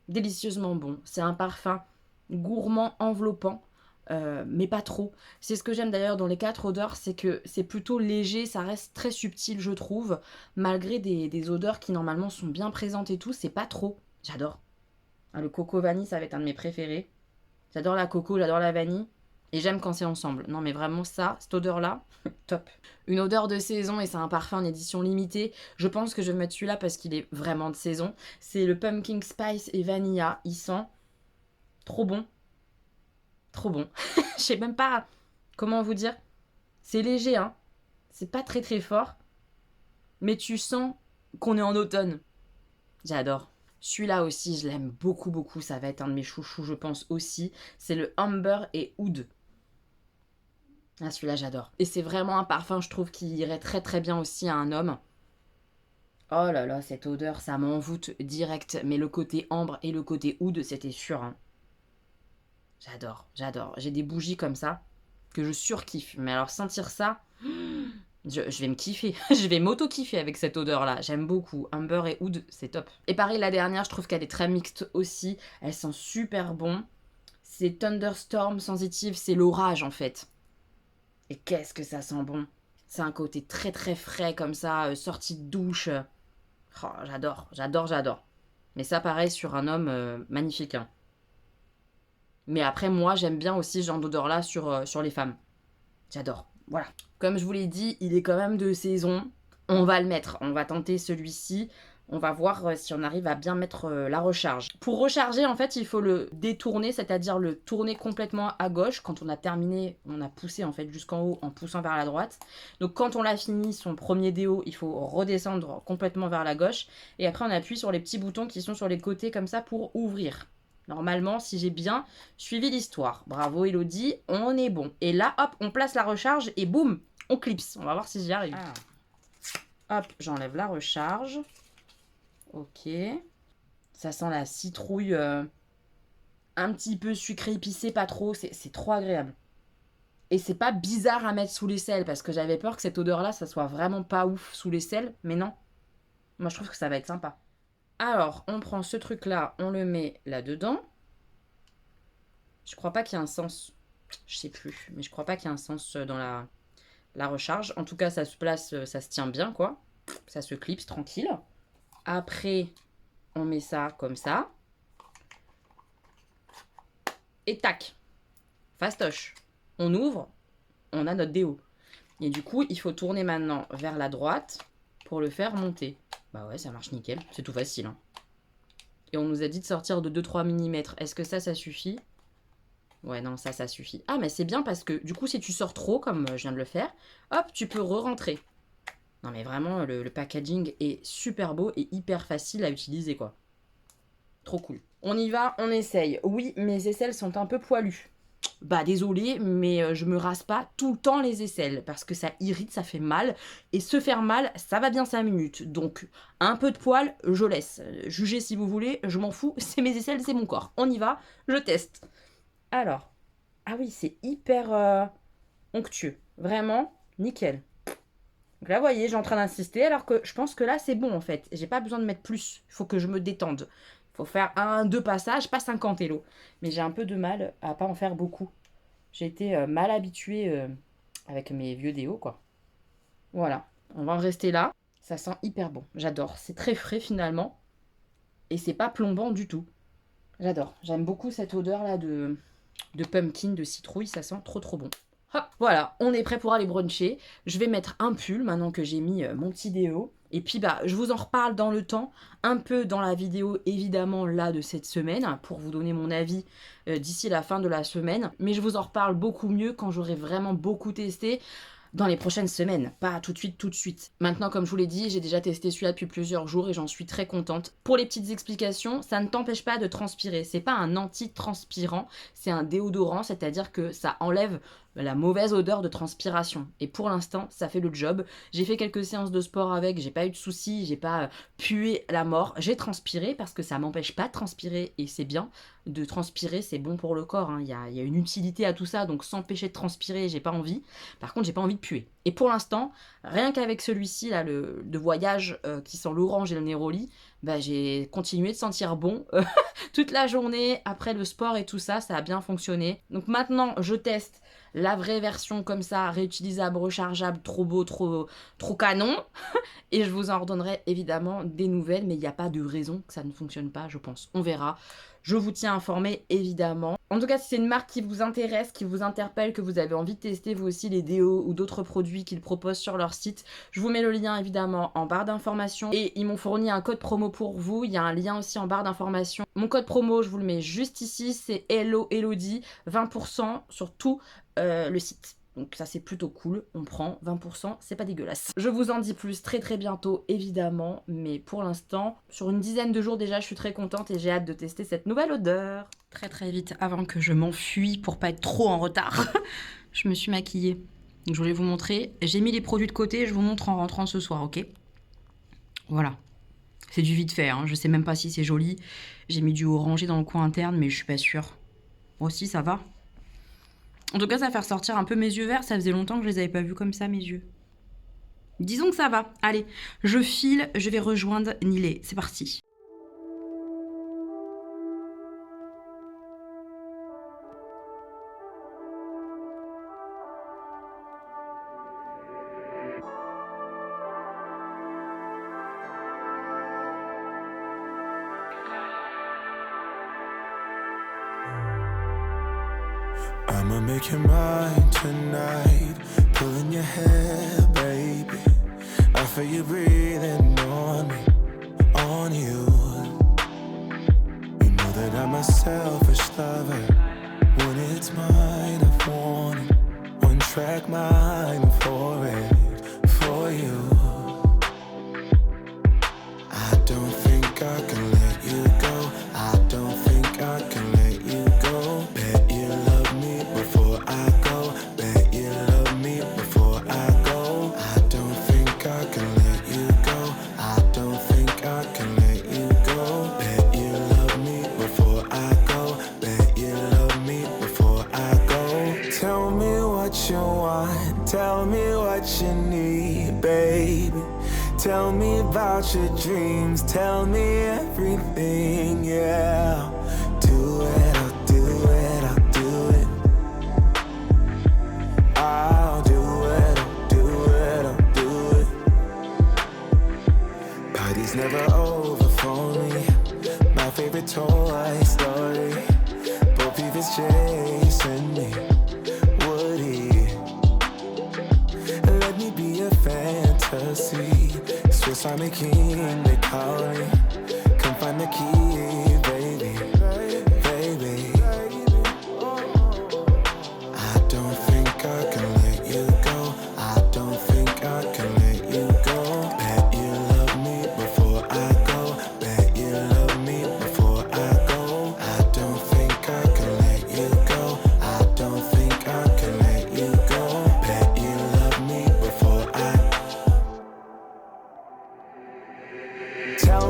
délicieusement bon. C'est un parfum gourmand, enveloppant, mais pas trop. C'est ce que j'aime d'ailleurs dans les 4 odeurs, c'est que c'est plutôt léger, ça reste très subtil je trouve, malgré des odeurs qui normalement sont bien présentes et tout, c'est pas trop. J'adore. Ah, le coco vanille, ça va être un de mes préférés. J'adore la coco, j'adore la vanille. Et j'aime quand c'est ensemble. Non mais vraiment ça, cette odeur-là, top. Une odeur de saison et c'est un parfum en édition limitée. Je pense que je vais mettre celui-là parce qu'il est vraiment de saison. C'est le Pumpkin Spice et Vanilla. Il sent trop bon. Trop bon. Je sais même pas comment vous dire. C'est léger, hein. C'est pas très très fort. Mais tu sens qu'on est en automne. J'adore. Celui-là aussi, je l'aime beaucoup, beaucoup. Ça va être un de mes chouchous, je pense aussi. C'est le Amber et Oud. Ah, celui-là, j'adore. Et c'est vraiment un parfum, je trouve, qui irait très, très bien aussi à un homme. Oh là là, cette odeur, ça m'envoûte direct. Mais le côté ambre et le côté oud, c'était sûr. Hein. J'adore, j'adore. J'ai des bougies comme ça que je surkiffe. Mais alors, sentir ça... Je vais me kiffer, je vais m'auto-kiffer avec cette odeur-là. J'aime beaucoup. Amber et Oud, c'est top. Et pareil, la dernière, je trouve qu'elle est très mixte aussi. Elle sent super bon. C'est Thunderstorm sensitive, c'est l'orage en fait. Et qu'est-ce que ça sent bon. C'est un côté très très frais comme ça, sortie de douche. Oh, j'adore, j'adore, j'adore. Mais ça, pareil, sur un homme, magnifique. Hein. Mais après, moi, j'aime bien aussi ce genre d'odeur-là sur les femmes. J'adore. Voilà. Comme je vous l'ai dit, il est quand même de saison. On va le mettre. On va tenter celui-ci. On va voir si on arrive à bien mettre la recharge. Pour recharger, en fait, il faut le détourner, c'est-à-dire le tourner complètement à gauche. Quand on a terminé, on a poussé en fait jusqu'en haut en poussant vers la droite. Donc quand on l'a fini, son premier déo, il faut redescendre complètement vers la gauche. Et après, on appuie sur les petits boutons qui sont sur les côtés comme ça pour ouvrir. Normalement, si j'ai bien suivi l'histoire. Bravo Elodie, on est bon. Et là, hop, on place la recharge et boum, on clipse. On va voir si j'y arrive. Ah. Hop, j'enlève la recharge. Ok. Ça sent la citrouille un petit peu sucrée épicée, pas trop. C'est trop agréable. Et c'est pas bizarre à mettre sous l'aisselle parce que j'avais peur que cette odeur-là, ça soit vraiment pas ouf sous l'aisselle. Mais non. Moi, je trouve que ça va être sympa. Alors, on prend ce truc-là, on le met là-dedans. Je crois pas qu'il y ait un sens. Je sais plus, mais je crois pas qu'il y ait un sens dans la recharge. En tout cas, ça se place, ça se tient bien, quoi. Ça se clipse tranquille. Après, on met ça comme ça. Et tac. Fastoche. On ouvre, on a notre déo. Et du coup, il faut tourner maintenant vers la droite pour le faire monter. Bah ouais, ça marche nickel. C'est tout facile. Hein. Et on nous a dit de sortir de 2-3 mm. Est-ce que ça suffit? Ouais, non, ça suffit. Ah, mais c'est bien parce que du coup, si tu sors trop, comme je viens de le faire, hop, tu peux re-rentrer. Non, mais vraiment, le packaging est super beau et hyper facile à utiliser, quoi. Trop cool. On y va, on essaye. Oui, mes aisselles sont un peu poilues. Bah désolé, mais je me rase pas tout le temps les aisselles parce que ça irrite, ça fait mal. Et se faire mal, ça va bien 5 minutes. Donc un peu de poil, je laisse. Jugez si vous voulez, je m'en fous, c'est mes aisselles, c'est mon corps. On y va, je teste. Alors, ah oui, c'est hyper onctueux. Vraiment, nickel. Donc là, vous voyez, j'ai en train d'insister alors que je pense que là, c'est bon en fait. J'ai pas besoin de mettre plus, il faut que je me détende. Faut faire 1-2 passages, pas 50 élo. Mais j'ai un peu de mal à pas en faire beaucoup. J'ai été mal habituée avec mes vieux déos, quoi. Voilà, on va en rester là. Ça sent hyper bon, j'adore. C'est très frais finalement. Et c'est pas plombant du tout. J'adore. J'aime beaucoup cette odeur-là de pumpkin, de citrouille. Ça sent trop trop bon. Hop, voilà, on est prêt pour aller bruncher. Je vais mettre un pull maintenant que j'ai mis mon petit déo. Et puis je vous en reparle dans le temps, un peu dans la vidéo évidemment là de cette semaine, pour vous donner mon avis d'ici la fin de la semaine. Mais je vous en reparle beaucoup mieux quand j'aurai vraiment beaucoup testé. Dans les prochaines semaines, pas tout de suite. Maintenant, comme je vous l'ai dit, j'ai déjà testé celui-là depuis plusieurs jours et j'en suis très contente. Pour les petites explications, ça ne t'empêche pas de transpirer. C'est pas un anti-transpirant, c'est un déodorant, c'est-à-dire que ça enlève la mauvaise odeur de transpiration. Et pour l'instant, ça fait le job. J'ai fait quelques séances de sport avec, j'ai pas eu de soucis, j'ai pas pué la mort. J'ai transpiré parce que ça m'empêche pas de transpirer et c'est bien. De transpirer, c'est bon pour le corps. Il y a une utilité à tout ça, donc s'empêcher de transpirer, j'ai pas envie. Par contre, j'ai pas envie de puer. Et pour l'instant, rien qu'avec celui-ci, là, de voyage qui sent l'orange et le néroli, j'ai continué de sentir bon toute la journée après le sport et tout ça, ça a bien fonctionné. Donc maintenant, je teste la vraie version comme ça, réutilisable, rechargeable, trop beau, trop canon. Et je vous en redonnerai évidemment des nouvelles, mais il n'y a pas de raison que ça ne fonctionne pas, je pense. On verra. Je vous tiens informé, évidemment. En tout cas, si c'est une marque qui vous intéresse, qui vous interpelle, que vous avez envie de tester vous aussi les déos ou d'autres produits qu'ils proposent sur leur site, je vous mets le lien évidemment en barre d'informations. Et ils m'ont fourni un code promo pour vous. Il y a un lien aussi en barre d'informations. Mon code promo, je vous le mets juste ici, c'est Hello Elodie, 20% sur tout le site. Donc ça c'est plutôt cool, on prend 20%, c'est pas dégueulasse. Je vous en dis plus très très bientôt évidemment, mais pour l'instant, sur une dizaine de jours déjà, je suis très contente et j'ai hâte de tester cette nouvelle odeur. Très très vite, avant que je m'enfuis pour pas être trop en retard, je me suis maquillée. Donc je voulais vous montrer, j'ai mis les produits de côté, je vous montre en rentrant ce soir, ok? Voilà. C'est du vite fait, hein. Je sais même pas si c'est joli. J'ai mis du orangé dans le coin interne, mais je suis pas sûre. Moi aussi, ça va. En tout cas, ça va faire sortir un peu mes yeux verts. Ça faisait longtemps que je les avais pas vus comme ça, mes yeux. Disons que ça va. Allez, je file, je vais rejoindre Nilé. C'est parti. I'ma make you mine tonight. Pulling your hair, baby. I feel you breathing on me, on you. You know that I'm a selfish lover. When it's mine, I want it. One track mind for it, for you. I don't think I can let you go. I don't think I can let you go. Bet you love me before I go. Bet you love me before I go. I don't think I can let you go. I don't think I can let you go. Bet you love me before I go. Bet you love me before I go. Tell me what you want. Tell me what you need, baby. Tell me about your dreams, tell me everything, yeah. Do it, I'll do it, I'll do it. I'll do it, I'll do it, I'll do it. Party's never over for me. My favorite toy story. Bo Peep is chasing me. Woody, let me be a fantasy. Swiss Army King, they call me. Come find the key, baby, baby. I don't think I can let you go. I don't think I can let you go. Bet you love me before I go. Bet you love me before I go. I don't think I can let you go. I don't think I can let you go. Bet you love me before I. Tell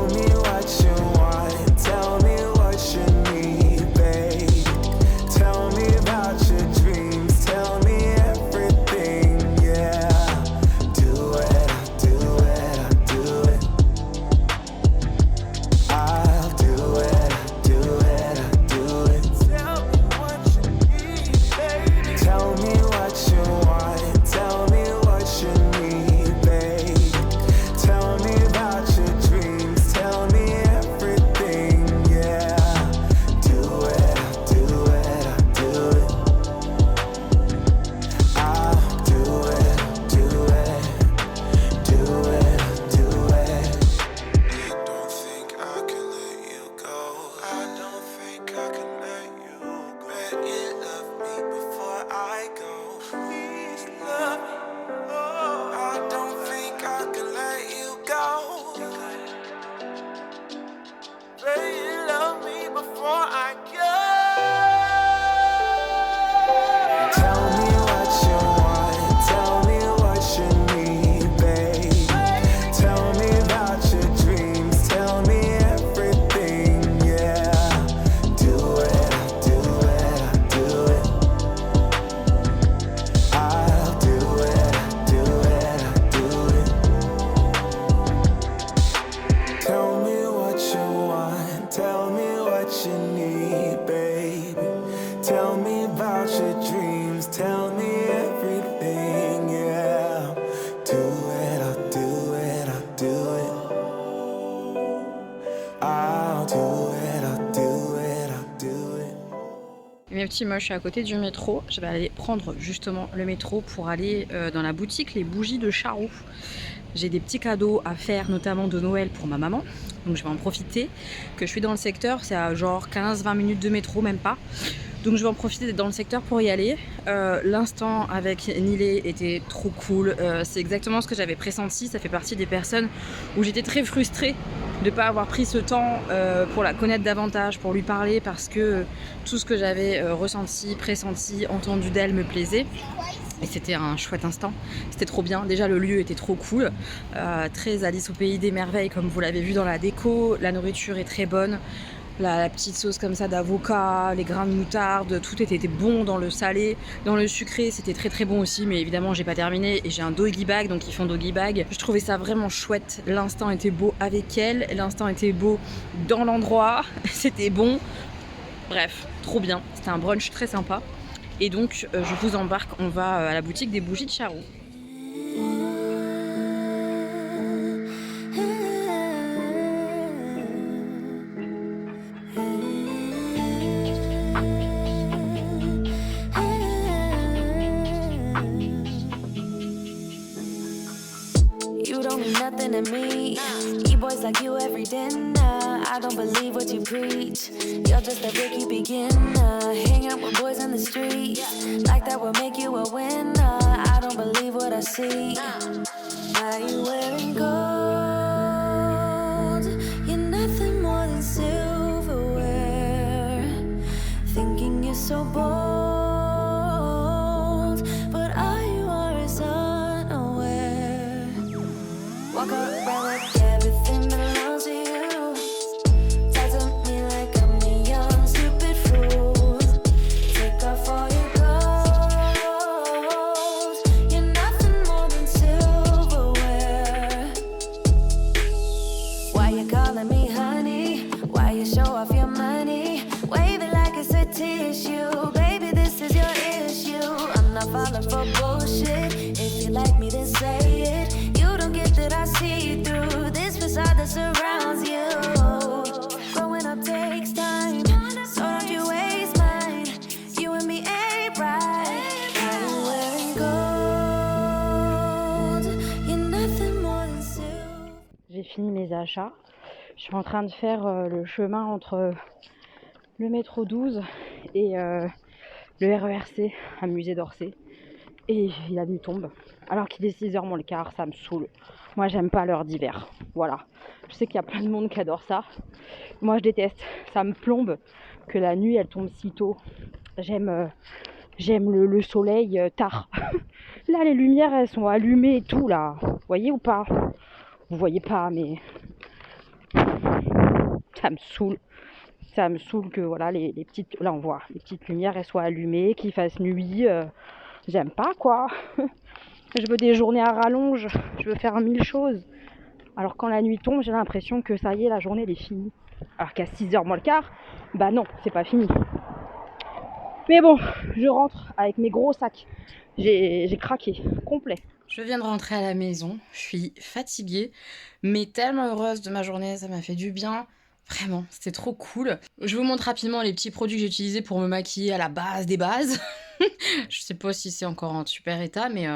I'll do it, I'll do it, I'll do it. Mes petits moches, je suis à côté du métro. Je vais aller prendre justement le métro pour aller dans la boutique Les Bougies de Charroux. J'ai des petits cadeaux à faire, notamment de Noël pour ma maman. Donc je vais en profiter. Que je suis dans le secteur, c'est à genre 15-20 minutes de métro, même pas. Donc je vais en profiter d'être dans le secteur pour y aller. L'instant avec Nilé était trop cool. C'est exactement ce que j'avais pressenti. Ça fait partie des personnes où j'étais très frustrée de ne pas avoir pris ce temps pour la connaître davantage, pour lui parler, parce que tout ce que j'avais ressenti, pressenti, entendu d'elle me plaisait. Et c'était un chouette instant, c'était trop bien. Déjà le lieu était trop cool, très Alice au pays des merveilles comme vous l'avez vu dans la déco. La nourriture est très bonne, la petite sauce comme ça d'avocat, les grains de moutarde, tout était bon dans le salé. Dans le sucré c'était très très bon aussi, mais évidemment j'ai pas terminé et j'ai un doggy bag, donc ils font doggy bag. Je trouvais ça vraiment chouette, l'instant était beau avec elle, l'instant était beau dans l'endroit, c'était bon. Bref, trop bien, c'était un brunch très sympa. Et donc, je vous embarque, on va à la boutique des bougies de Charroux. You don't mean nothing to me. E-boys like you every dinner. I don't believe what you preach. You're just a rookie beginner. Hang out with boys in the street. Like that will make you a winner. I don't believe what I see. Why are you wearing gold? You're nothing more than silverware. Thinking you're so bold, but all you are is unaware. Walk around like everything belongs to you. Talk to me like I'm a young stupid fool. Take off all your clothes. You're nothing more than silverware. Why you calling me honey? Why you show off your money? Wave it like it's a tissue. Baby, this is your issue. I'm not falling for bullshit. If you like me, then say it. You don't get that I see through this facade that surrounds you. Growing up takes time, so don't you waste mine. You and me ain't right. I'm wearing gold. You're nothing more than silver. J'ai fini mes achats. Je suis en train de faire le chemin entre le métro 12 et le RERC à Musée d'Orsay. Et la nuit tombe. Alors qu'il est 6h moins le quart, ça me saoule. Moi, j'aime pas l'heure d'hiver. Voilà. Je sais qu'il y a plein de monde qui adore ça. Moi, je déteste. Ça me plombe que la nuit, elle tombe si tôt. J'aime le soleil tard. Là, les lumières, elles sont allumées et tout, là. Vous voyez ou pas? Vous voyez pas, mais ça me saoule. Ça me saoule que voilà, les petites, là on voit, les petites lumières elles soient allumées, qu'il fasse nuit. J'aime pas quoi. Je veux des journées à rallonge, je veux faire 1000 choses. Alors quand la nuit tombe, j'ai l'impression que ça y est, la journée elle est finie. Alors qu'à 6h moins le quart, bah non, c'est pas fini. Mais bon, je rentre avec mes gros sacs. J'ai craqué, complet. Je viens de rentrer à la maison, je suis fatiguée, mais tellement heureuse de ma journée, ça m'a fait du bien. Vraiment, c'était trop cool. Je vous montre rapidement les petits produits que j'ai utilisés pour me maquiller à la base des bases. Je sais pas si c'est encore en super état, mais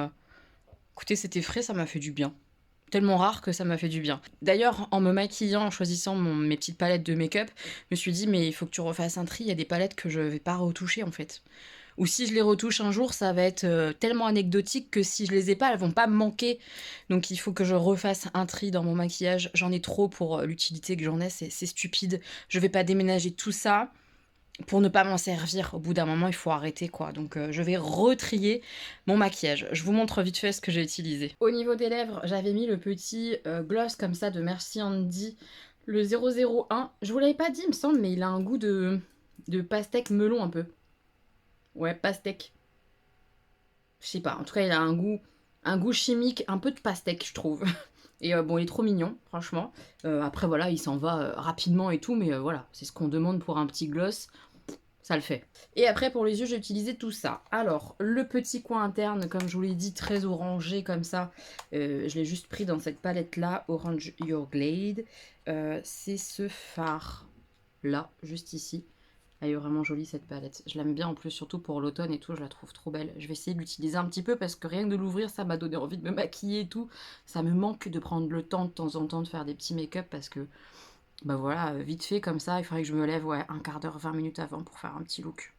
écoutez, c'était frais, ça m'a fait du bien. Tellement rare que ça m'a fait du bien. D'ailleurs, en me maquillant, en choisissant mes petites palettes de make-up, je me suis dit, mais il faut que tu refasses un tri, il y a des palettes que je vais pas retoucher en fait. Ou si je les retouche un jour, ça va être tellement anecdotique que si je les ai pas, elles vont pas me manquer. Donc il faut que je refasse un tri dans mon maquillage. J'en ai trop pour l'utilité que j'en ai, c'est stupide. Je vais pas déménager tout ça pour ne pas m'en servir. Au bout d'un moment, il faut arrêter quoi. Donc je vais retrier mon maquillage. Je vous montre vite fait ce que j'ai utilisé. Au niveau des lèvres, j'avais mis le petit gloss comme ça de Merci Andy, le 001. Je vous l'avais pas dit, il me semble, mais il a un goût de pastèque melon un peu. Ouais, pastèque. Je sais pas, en tout cas il a un goût chimique, un peu de pastèque je trouve. Et bon, il est trop mignon, franchement. Après voilà, il s'en va rapidement et tout, mais voilà, c'est ce qu'on demande pour un petit gloss, ça le fait. Et après pour les yeux, j'ai utilisé tout ça. Alors, le petit coin interne, comme je vous l'ai dit, très orangé comme ça, je l'ai juste pris dans cette palette là, Orange Your Glade. C'est ce fard. là, juste ici. Elle est vraiment jolie cette palette. Je l'aime bien en plus, surtout pour l'automne et tout, je la trouve trop belle. Je vais essayer de l'utiliser un petit peu parce que rien que de l'ouvrir, ça m'a donné envie de me maquiller et tout. Ça me manque de prendre le temps de temps en temps de faire des petits make-up parce que, bah voilà, vite fait comme ça, il faudrait que je me lève ouais, un quart d'heure, 20 minutes avant pour faire un petit look.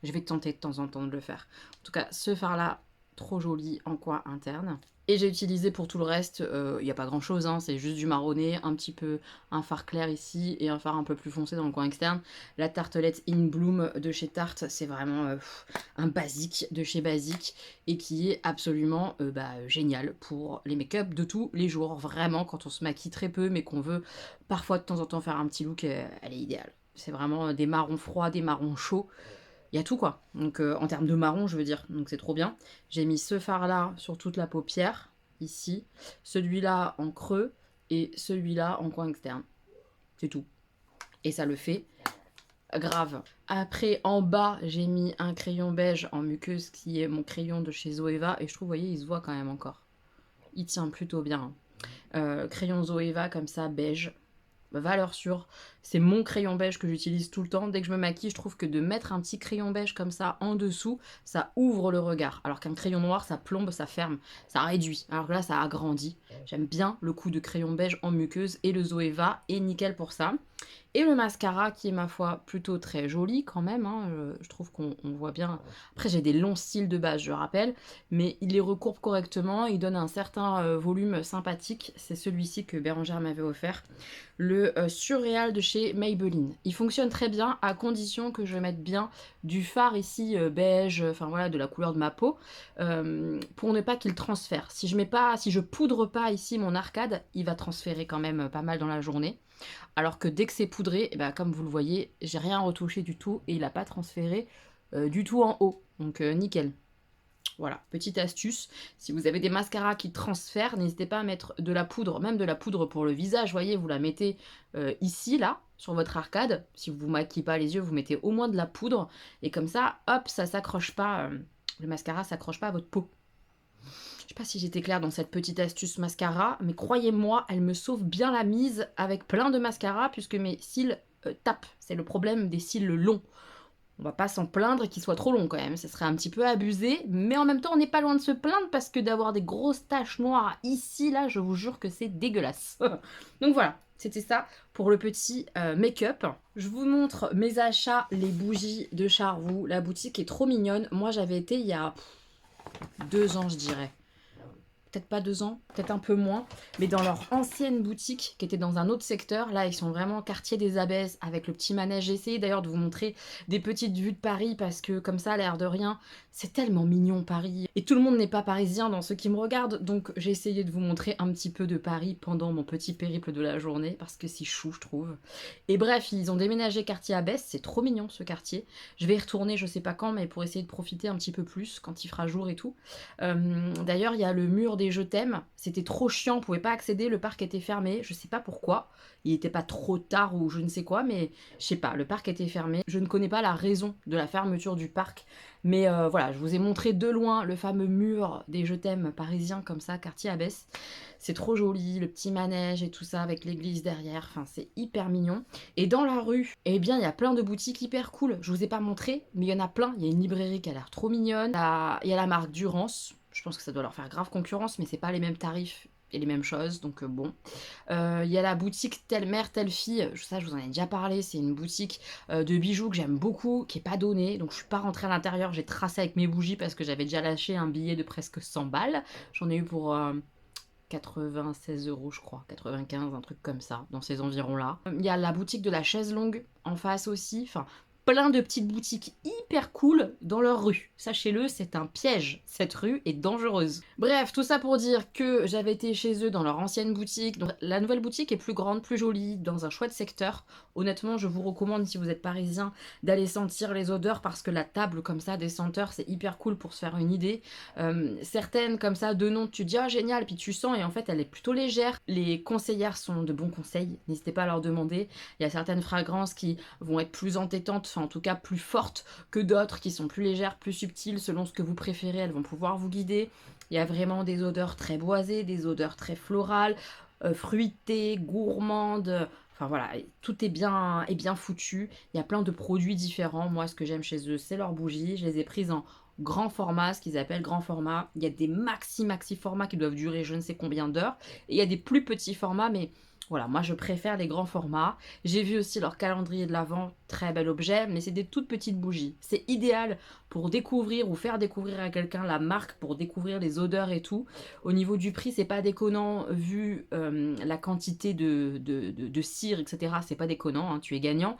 Je vais tenter de temps en temps de le faire. En tout cas, ce fard-là, trop joli en coin interne. Et j'ai utilisé pour tout le reste, il n'y a pas grand chose, hein, c'est juste du marronné, un petit peu un fard clair ici et un fard un peu plus foncé dans le coin externe. La tartelette In Bloom de chez Tarte, c'est vraiment un basique de chez Basique et qui est absolument génial pour les make-up de tous les jours. Vraiment, quand on se maquille très peu mais qu'on veut parfois de temps en temps faire un petit look, elle est idéale. C'est vraiment des marrons froids, des marrons chauds. Il y a tout quoi, donc en termes de marron je veux dire, donc c'est trop bien. J'ai mis ce fard là sur toute la paupière, ici, celui-là en creux et celui-là en coin externe. C'est tout. Et ça le fait grave. Après en bas j'ai mis un crayon beige en muqueuse qui est mon crayon de chez Zoeva et je trouve, vous voyez, il se voit quand même encore. Il tient plutôt bien. Crayon Zoeva comme ça, beige. Valeur sûre, c'est mon crayon beige que j'utilise tout le temps. Dès que je me maquille, je trouve que de mettre un petit crayon beige comme ça en dessous, ça ouvre le regard. Alors qu'un crayon noir, ça plombe, ça ferme, ça réduit. Alors que là, ça agrandit. J'aime bien le coup de crayon beige en muqueuse et le Zoeva est nickel pour ça. Et le mascara qui est ma foi plutôt très joli quand même, hein. Je trouve qu'on voit bien. Après j'ai des longs cils de base je rappelle, mais il les recourbe correctement, il donne un certain volume sympathique. C'est celui-ci que Bérangère m'avait offert, le Surréal de chez Maybelline. Il fonctionne très bien à condition que je mette bien du fard ici beige, enfin voilà, de la couleur de ma peau, pour ne pas qu'il transfère. Si je poudre pas ici mon arcade, il va transférer quand même pas mal dans la journée. Alors que dès que c'est poudré, comme vous le voyez, j'ai rien retouché du tout et il n'a pas transféré du tout en haut. Donc nickel. Voilà, petite astuce. Si vous avez des mascaras qui transfèrent, n'hésitez pas à mettre de la poudre, même de la poudre pour le visage. Vous voyez, vous la mettez ici, là, sur votre arcade. Si vous ne vous maquillez pas les yeux, vous mettez au moins de la poudre. Et comme ça, hop, ça s'accroche pas. Le mascara s'accroche pas à votre peau. Je sais pas si j'étais claire dans cette petite astuce mascara, mais croyez-moi, elle me sauve bien la mise avec plein de mascaras puisque mes cils tapent. C'est le problème des cils longs. On va pas s'en plaindre qu'ils soient trop longs quand même, ça serait un petit peu abusé, mais en même temps on n'est pas loin de se plaindre parce que d'avoir des grosses taches noires ici, là, je vous jure que c'est dégueulasse. Donc voilà, c'était ça pour le petit make-up. Je vous montre mes achats, les bougies de Charroux. La boutique est trop mignonne. Moi j'avais été il y a 2 ans je dirais. Peut-être pas 2 ans, peut-être un peu moins, mais dans leur ancienne boutique qui était dans un autre secteur. Là, ils sont vraiment quartier des Abbesses avec le petit manège. J'ai essayé d'ailleurs de vous montrer des petites vues de Paris parce que comme ça, l'air de rien, c'est tellement mignon Paris. Et tout le monde n'est pas parisien dans ceux qui me regardent, donc j'ai essayé de vous montrer un petit peu de Paris pendant mon petit périple de la journée parce que c'est chou, je trouve. Et bref, ils ont déménagé quartier Abbesses, c'est trop mignon ce quartier. Je vais y retourner, je sais pas quand, mais pour essayer de profiter un petit peu plus quand il fera jour et tout. D'ailleurs, il y a le mur des Je t'aime, c'était trop chiant, on pouvait pas accéder, le parc était fermé, je sais pas pourquoi, il était pas trop tard ou je ne sais quoi, mais je sais pas, le parc était fermé. Je ne connais pas la raison de la fermeture du parc, mais voilà, je vous ai montré de loin le fameux mur des Je t'aime parisiens comme ça, quartier Abbesse. C'est trop joli, le petit manège et tout ça avec l'église derrière, enfin c'est hyper mignon. Et dans la rue, eh bien il y a plein de boutiques hyper cool, je vous ai pas montré, mais il y en a plein. Il y a une librairie qui a l'air trop mignonne, il y a la marque Durance. Je pense que ça doit leur faire grave concurrence, mais c'est pas les mêmes tarifs et les mêmes choses, donc bon. Il y a la boutique Telle Mère, Telle Fille, ça je vous en ai déjà parlé, c'est une boutique de bijoux que j'aime beaucoup, qui est pas donnée, donc je suis pas rentrée à l'intérieur, j'ai tracé avec mes bougies parce que j'avais déjà lâché un billet de presque 100 balles. J'en ai eu pour 96 € je crois, 95, un truc comme ça, dans ces environs-là. Il y a la boutique de la chaise longue en face aussi, enfin plein de petites boutiques hyper cool dans leur rue. Sachez-le, c'est un piège. Cette rue est dangereuse. Bref, tout ça pour dire que j'avais été chez eux dans leur ancienne boutique. Donc, la nouvelle boutique est plus grande, plus jolie, dans un chouette secteur. Honnêtement, je vous recommande, si vous êtes parisien, d'aller sentir les odeurs parce que la table comme ça, des senteurs, c'est hyper cool pour se faire une idée. Certaines comme ça, de nom, tu te dis « Ah, génial !» Puis tu sens et en fait, elle est plutôt légère. Les conseillères sont de bons conseils. N'hésitez pas à leur demander. Il y a certaines fragrances qui vont être plus entêtantes, en tout cas plus fortes que d'autres qui sont plus légères, plus subtiles, selon ce que vous préférez, elles vont pouvoir vous guider. Il y a vraiment des odeurs très boisées, des odeurs très florales, fruitées, gourmandes, Enfin voilà, tout est bien foutu. Il y a plein de produits différents. Moi, ce que j'aime chez eux, c'est leurs bougies. Je les ai prises en grand format, ce qu'ils appellent grand format. Il y a des maxi formats qui doivent durer je ne sais combien d'heures. Et il y a des plus petits formats, mais voilà, moi je préfère les grands formats. J'ai vu aussi leur calendrier de l'Avent, très bel objet, mais c'est des toutes petites bougies. C'est idéal pour découvrir ou faire découvrir à quelqu'un la marque, pour découvrir les odeurs et tout. Au niveau du prix, c'est pas déconnant vu la quantité de cire, etc. C'est pas déconnant, hein, tu es gagnant.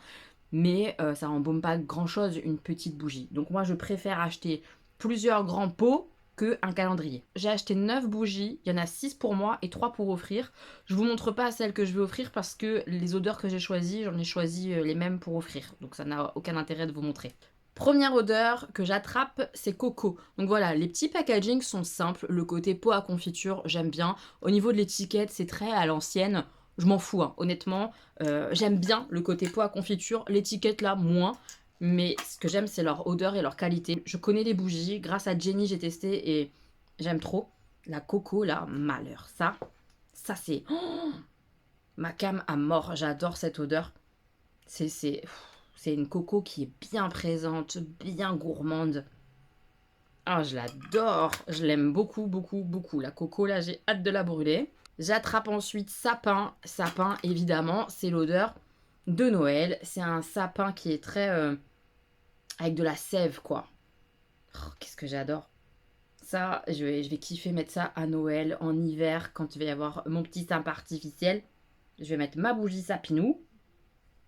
Mais ça embaume pas grand chose une petite bougie. Donc moi je préfère acheter plusieurs grands pots qu'un calendrier. J'ai acheté 9 bougies, il y en a 6 pour moi et 3 pour offrir. Je vous montre pas celles que je vais offrir parce que les odeurs que j'ai choisies, j'en ai choisi les mêmes pour offrir. Donc ça n'a aucun intérêt de vous montrer. Première odeur que j'attrape, c'est coco. Donc voilà, les petits packaging sont simples. Le côté pot à confiture, j'aime bien. Au niveau de l'étiquette, c'est très à l'ancienne. Je m'en fous, hein, honnêtement. J'aime bien le côté pot à confiture. L'étiquette là, moins. Mais ce que j'aime, c'est leur odeur et leur qualité. Je connais les bougies. Grâce à Jenny, j'ai testé et j'aime trop. La coco, là, malheur. Ça c'est... Oh, ma cam à mort. J'adore cette odeur. C'est une coco qui est bien présente, bien gourmande. Ah, je l'adore. Je l'aime beaucoup, beaucoup, beaucoup. La coco, là, j'ai hâte de la brûler. J'attrape ensuite sapin. Sapin, évidemment, c'est l'odeur de Noël. C'est un sapin qui est très... avec de la sève, quoi. Oh, qu'est-ce que j'adore. Ça, je vais kiffer mettre ça à Noël, en hiver, quand il va y avoir mon petit sapin artificiel. Je vais mettre ma bougie sapinou.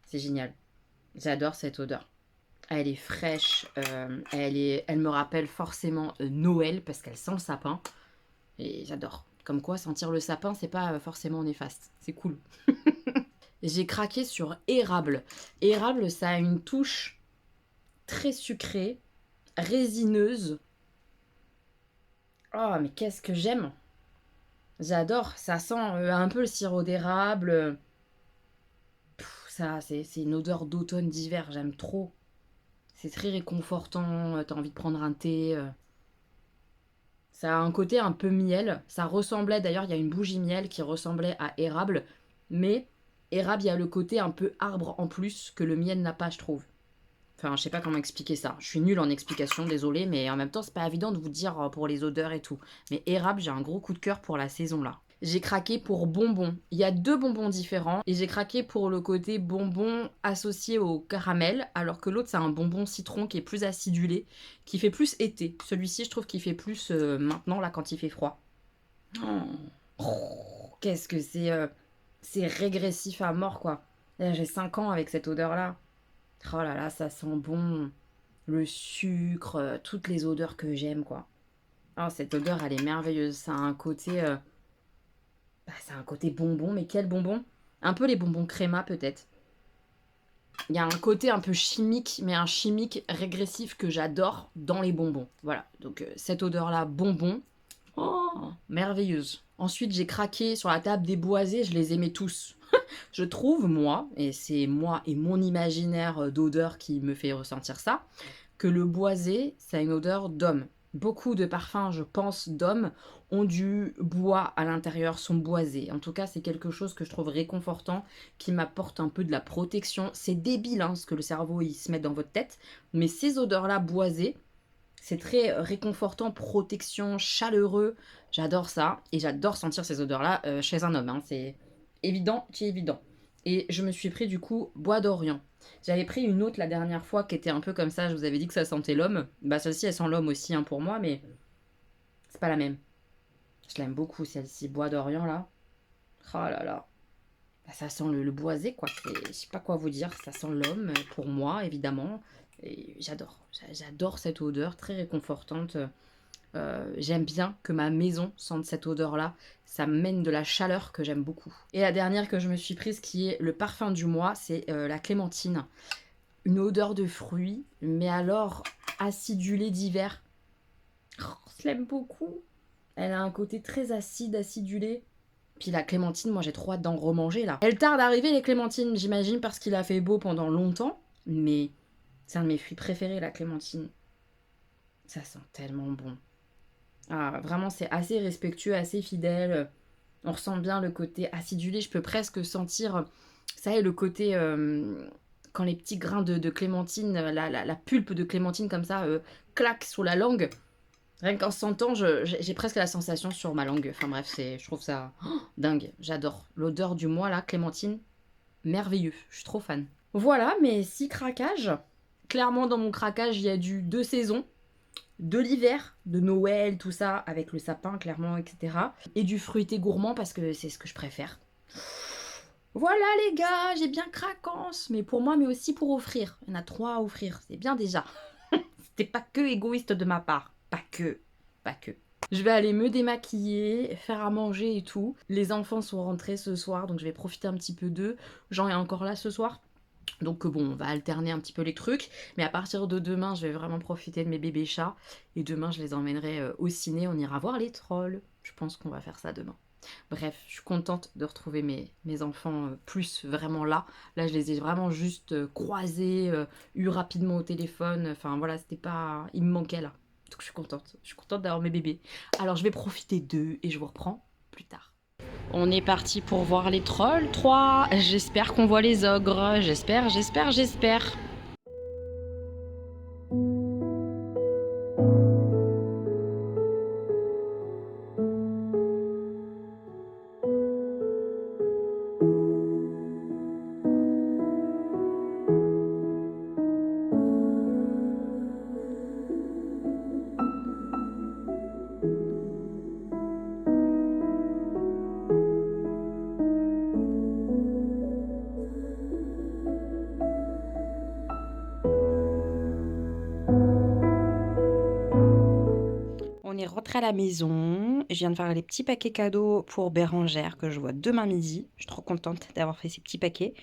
C'est génial. J'adore cette odeur. Elle est fraîche. Elle me rappelle forcément Noël, parce qu'elle sent le sapin. Et j'adore. Comme quoi, sentir le sapin, c'est pas forcément néfaste. C'est cool. J'ai craqué sur érable. Érable, ça a une touche très sucrée, résineuse. Oh, mais qu'est-ce que j'aime! J'adore. Ça sent un peu le sirop d'érable. Ça, c'est une odeur d'automne, d'hiver. J'aime trop. C'est très réconfortant. T'as envie de prendre un thé. Ça a un côté un peu miel. Ça ressemblait, d'ailleurs, il y a une bougie miel qui ressemblait à érable. Mais érable, il y a le côté un peu arbre en plus que le miel n'a pas, je trouve. Enfin, je sais pas comment expliquer ça. Je suis nulle en explication, désolée, mais en même temps, c'est pas évident de vous dire pour les odeurs et tout. Mais érable, j'ai un gros coup de cœur pour la saison là. J'ai craqué pour bonbons. Il y a 2 bonbons différents et j'ai craqué pour le côté bonbon associé au caramel, alors que l'autre c'est un bonbon citron qui est plus acidulé, qui fait plus été. Celui-ci, je trouve qu'il fait plus maintenant là quand il fait froid. Oh, qu'est-ce que c'est régressif à mort quoi. Là, j'ai 5 ans avec cette odeur là. Oh là là, ça sent bon. Le sucre, toutes les odeurs que j'aime, quoi. Oh, cette odeur, elle est merveilleuse. Ça a un côté... ça a un côté bonbon, mais quel bonbon? Un peu les bonbons créma, peut-être. Il y a un côté un peu chimique, mais un chimique régressif que j'adore dans les bonbons. Voilà, donc cette odeur-là, bonbon. Oh, merveilleuse. Ensuite, j'ai craqué sur la table des boisés, je les aimais tous. Je trouve, moi, et c'est moi et mon imaginaire d'odeur qui me fait ressentir ça, que le boisé, ça a une odeur d'homme. Beaucoup de parfums, je pense, d'hommes ont du bois à l'intérieur, sont boisés. En tout cas, c'est quelque chose que je trouve réconfortant, qui m'apporte un peu de la protection. C'est débile, hein, ce que le cerveau il se met dans votre tête, mais ces odeurs-là boisées, c'est très réconfortant, protection, chaleureux. J'adore ça, et j'adore sentir ces odeurs-là chez un homme, hein. C'est évident, qui est évident. Et je me suis pris du coup bois d'Orient. J'avais pris une autre la dernière fois qui était un peu comme ça, je vous avais dit que ça sentait l'homme. Bah celle-ci elle sent l'homme aussi hein, pour moi, mais c'est pas la même. Je l'aime beaucoup celle-ci, bois d'Orient là. Oh là là. Bah, ça sent le boisé quoi, je sais pas quoi vous dire, ça sent l'homme pour moi évidemment. Et j'adore cette odeur très réconfortante. J'aime bien que ma maison sente cette odeur-là. Ça mène de la chaleur que j'aime beaucoup. Et la dernière que je me suis prise, qui est le parfum du mois, c'est la clémentine. Une odeur de fruits, mais alors acidulée d'hiver. Oh, je l'aime beaucoup. Elle a un côté très acide, acidulé. Puis la clémentine, moi j'ai trop hâte d'en remanger là. Elle tarde à arriver les clémentines, j'imagine, parce qu'il a fait beau pendant longtemps. Mais c'est un de mes fruits préférés, la clémentine. Ça sent tellement bon. Ah, vraiment, c'est assez respectueux, assez fidèle. On ressent bien le côté acidulé. Je peux presque sentir Ça est le côté quand les petits grains de clémentine, la pulpe de clémentine comme ça claque sur la langue. Rien qu'en sentant, j'ai presque la sensation sur ma langue. Enfin bref, je trouve ça dingue. J'adore. L'odeur du mois là, clémentine, merveilleux. Je suis trop fan. Voilà, mes 6 craquages. Clairement, dans mon craquage, il y a du 2 saisons. De l'hiver, de Noël, tout ça, avec le sapin, clairement, etc. Et du fruité gourmand, parce que c'est ce que je préfère. Voilà les gars, j'ai bien craquance. Mais pour moi, mais aussi pour offrir. Il y en a 3 à offrir, c'est bien déjà. C'était pas que égoïste de ma part. Pas que. Je vais aller me démaquiller, faire à manger et tout. Les enfants sont rentrés ce soir, donc je vais profiter un petit peu d'eux. Jean est encore là ce soir. Donc bon, on va alterner un petit peu les trucs. Mais à partir de demain, je vais vraiment profiter de mes bébés chats. Et demain, je les emmènerai au ciné. On ira voir les trolls. Je pense qu'on va faire ça demain. Bref, je suis contente de retrouver mes enfants plus vraiment là. Là, je les ai vraiment juste croisés, eu rapidement au téléphone. Enfin voilà, c'était pas... Il me manquait là. Donc je suis contente. Je suis contente d'avoir mes bébés. Alors je vais profiter d'eux et je vous reprends plus tard. On est parti pour voir les trolls 3. J'espère qu'on voit les ogres. J'espère. On est rentré à la maison. Je viens de faire les petits paquets cadeaux pour Bérangère que je vois demain midi. Je suis trop contente d'avoir fait ces petits paquets.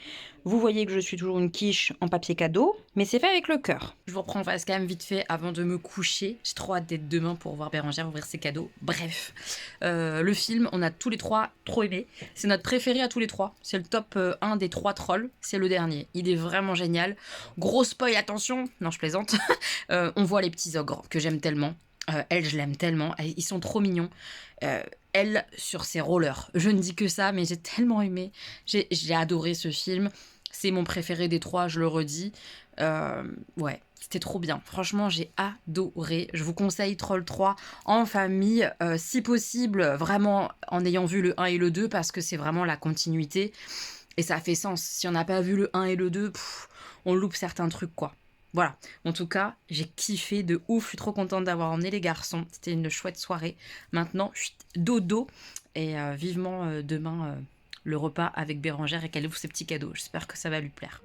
Vous voyez que je suis toujours une quiche en papier cadeau, mais c'est fait avec le cœur. Je vous reprends quand même vite fait avant de me coucher. J'ai trop hâte d'être demain pour voir Bérangère ouvrir ses cadeaux. Bref, le film, on a tous les 3 trop aimé. C'est notre préféré à tous les 3. C'est le top 1 des 3 trolls. C'est le dernier. Il est vraiment génial. Gros spoil, attention. Non, je plaisante. On voit les petits ogres que j'aime tellement. Elle, je l'aime tellement. Ils sont trop mignons. Elle, sur ses rollers. Je ne dis que ça, mais j'ai tellement aimé. J'ai adoré ce film. C'est mon préféré des 3, je le redis. Ouais, c'était trop bien. Franchement, j'ai adoré. Je vous conseille Troll 3 en famille, si possible, vraiment en ayant vu le 1 et le 2, parce que c'est vraiment la continuité. Et ça fait sens. Si on n'a pas vu le 1 et le 2, on loupe certains trucs, quoi. Voilà, en tout cas, j'ai kiffé de ouf, je suis trop contente d'avoir emmené les garçons, c'était une chouette soirée. Maintenant, dodo, et vivement demain le repas avec Bérangère et qu'elle ouvre ses petits cadeaux. J'espère que ça va lui plaire.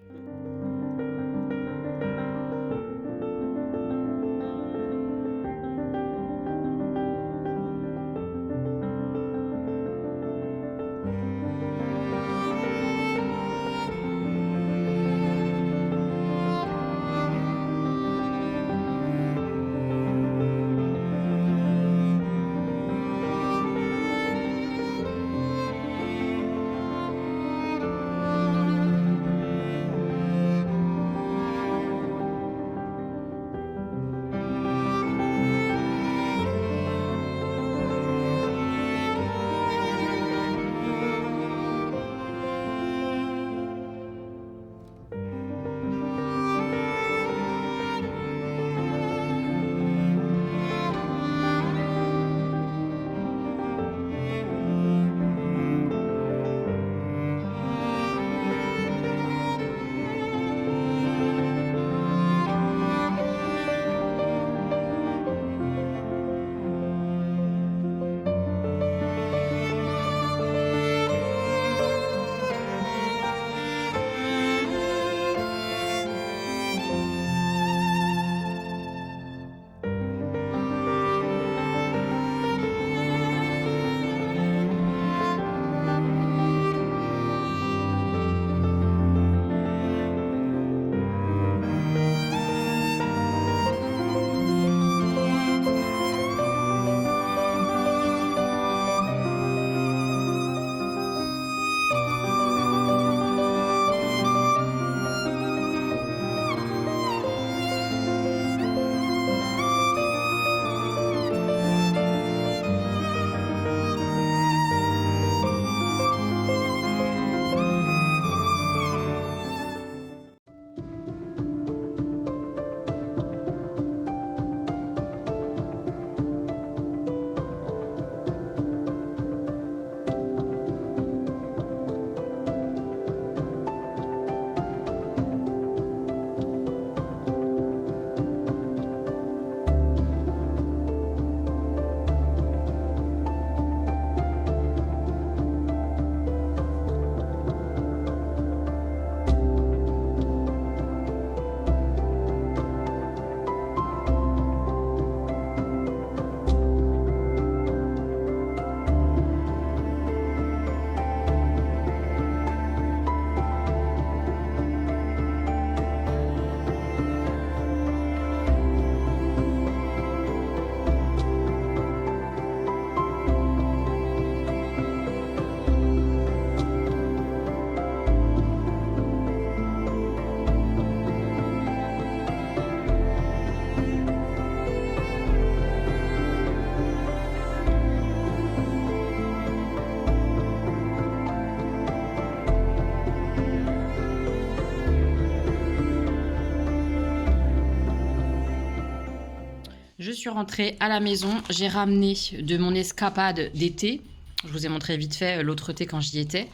Je suis rentrée à la maison, j'ai ramené de mon escapade d'été. Je vous ai montré vite fait l'autre thé quand j'y étais.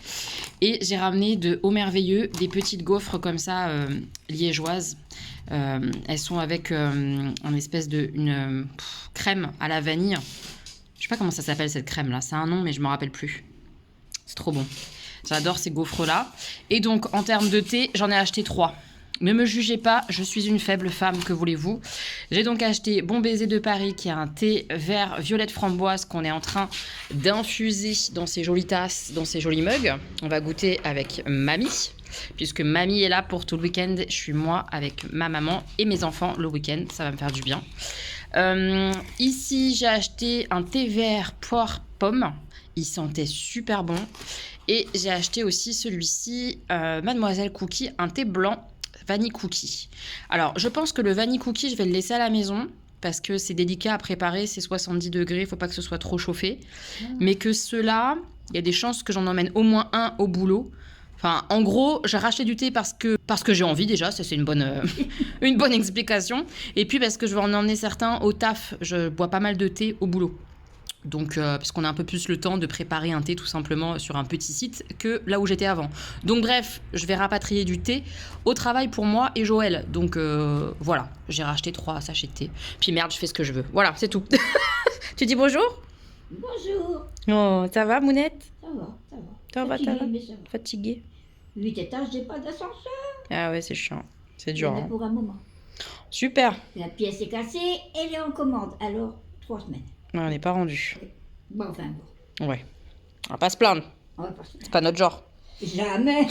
Et j'ai ramené de Au Merveilleux des petites gaufres comme ça, liégeoises. Elles sont avec une espèce de crème à la vanille. Je sais pas comment ça s'appelle cette crème là. C'est un nom mais je me rappelle plus. C'est trop bon. J'adore ces gaufres là. Et donc en termes de thé, j'en ai acheté 3. Ne me jugez pas, je suis une faible femme, que voulez-vous. J'ai donc acheté Bon Baiser de Paris, qui est un thé vert violette framboise qu'on est en train d'infuser dans ces jolies tasses, dans ces jolis mugs. On va goûter avec mamie, puisque mamie est là pour tout le week-end. Je suis moi avec ma maman et mes enfants le week-end, ça va me faire du bien. Ici, j'ai acheté un thé vert poire pomme. Il sentait super bon. Et j'ai acheté aussi celui-ci, Mademoiselle Cookie, un thé blanc. Vanille cookie. Alors, je pense que le vanille cookie, je vais le laisser à la maison parce que c'est délicat à préparer, c'est 70 degrés, il faut pas que ce soit trop chauffé. Mais que ceux-là, il y a des chances que j'en emmène au moins un au boulot. Enfin, en gros, j'ai racheté du thé parce que j'ai envie déjà, ça c'est une bonne explication. Et puis parce que je vais en emmener certains au taf, je bois pas mal de thé au boulot. Donc, parce qu'on a un peu plus le temps de préparer un thé tout simplement sur un petit site que là où j'étais avant. Donc bref, je vais rapatrier du thé au travail pour moi et Joël. Donc voilà, j'ai racheté 3 sachets de thé. Puis merde, je fais ce que je veux. Voilà, c'est tout. Tu dis bonjour ? Bonjour. Oh, ça va Mounette ? Ça va, ça va. Ça va, Fatiguée, ça va. mais ça va. Fatiguée ? 8 étages, j'ai pas d'ascenseur. Ah ouais, c'est chiant. C'est Il y dur. en a Hein. pour un moment. Super. La pièce est cassée, elle est en commande. Alors, 3 semaines. Non, on n'est pas rendu. Bon, enfin bon. Ouais. On va pas se plaindre. On va pas se C'est pas notre genre. Jamais.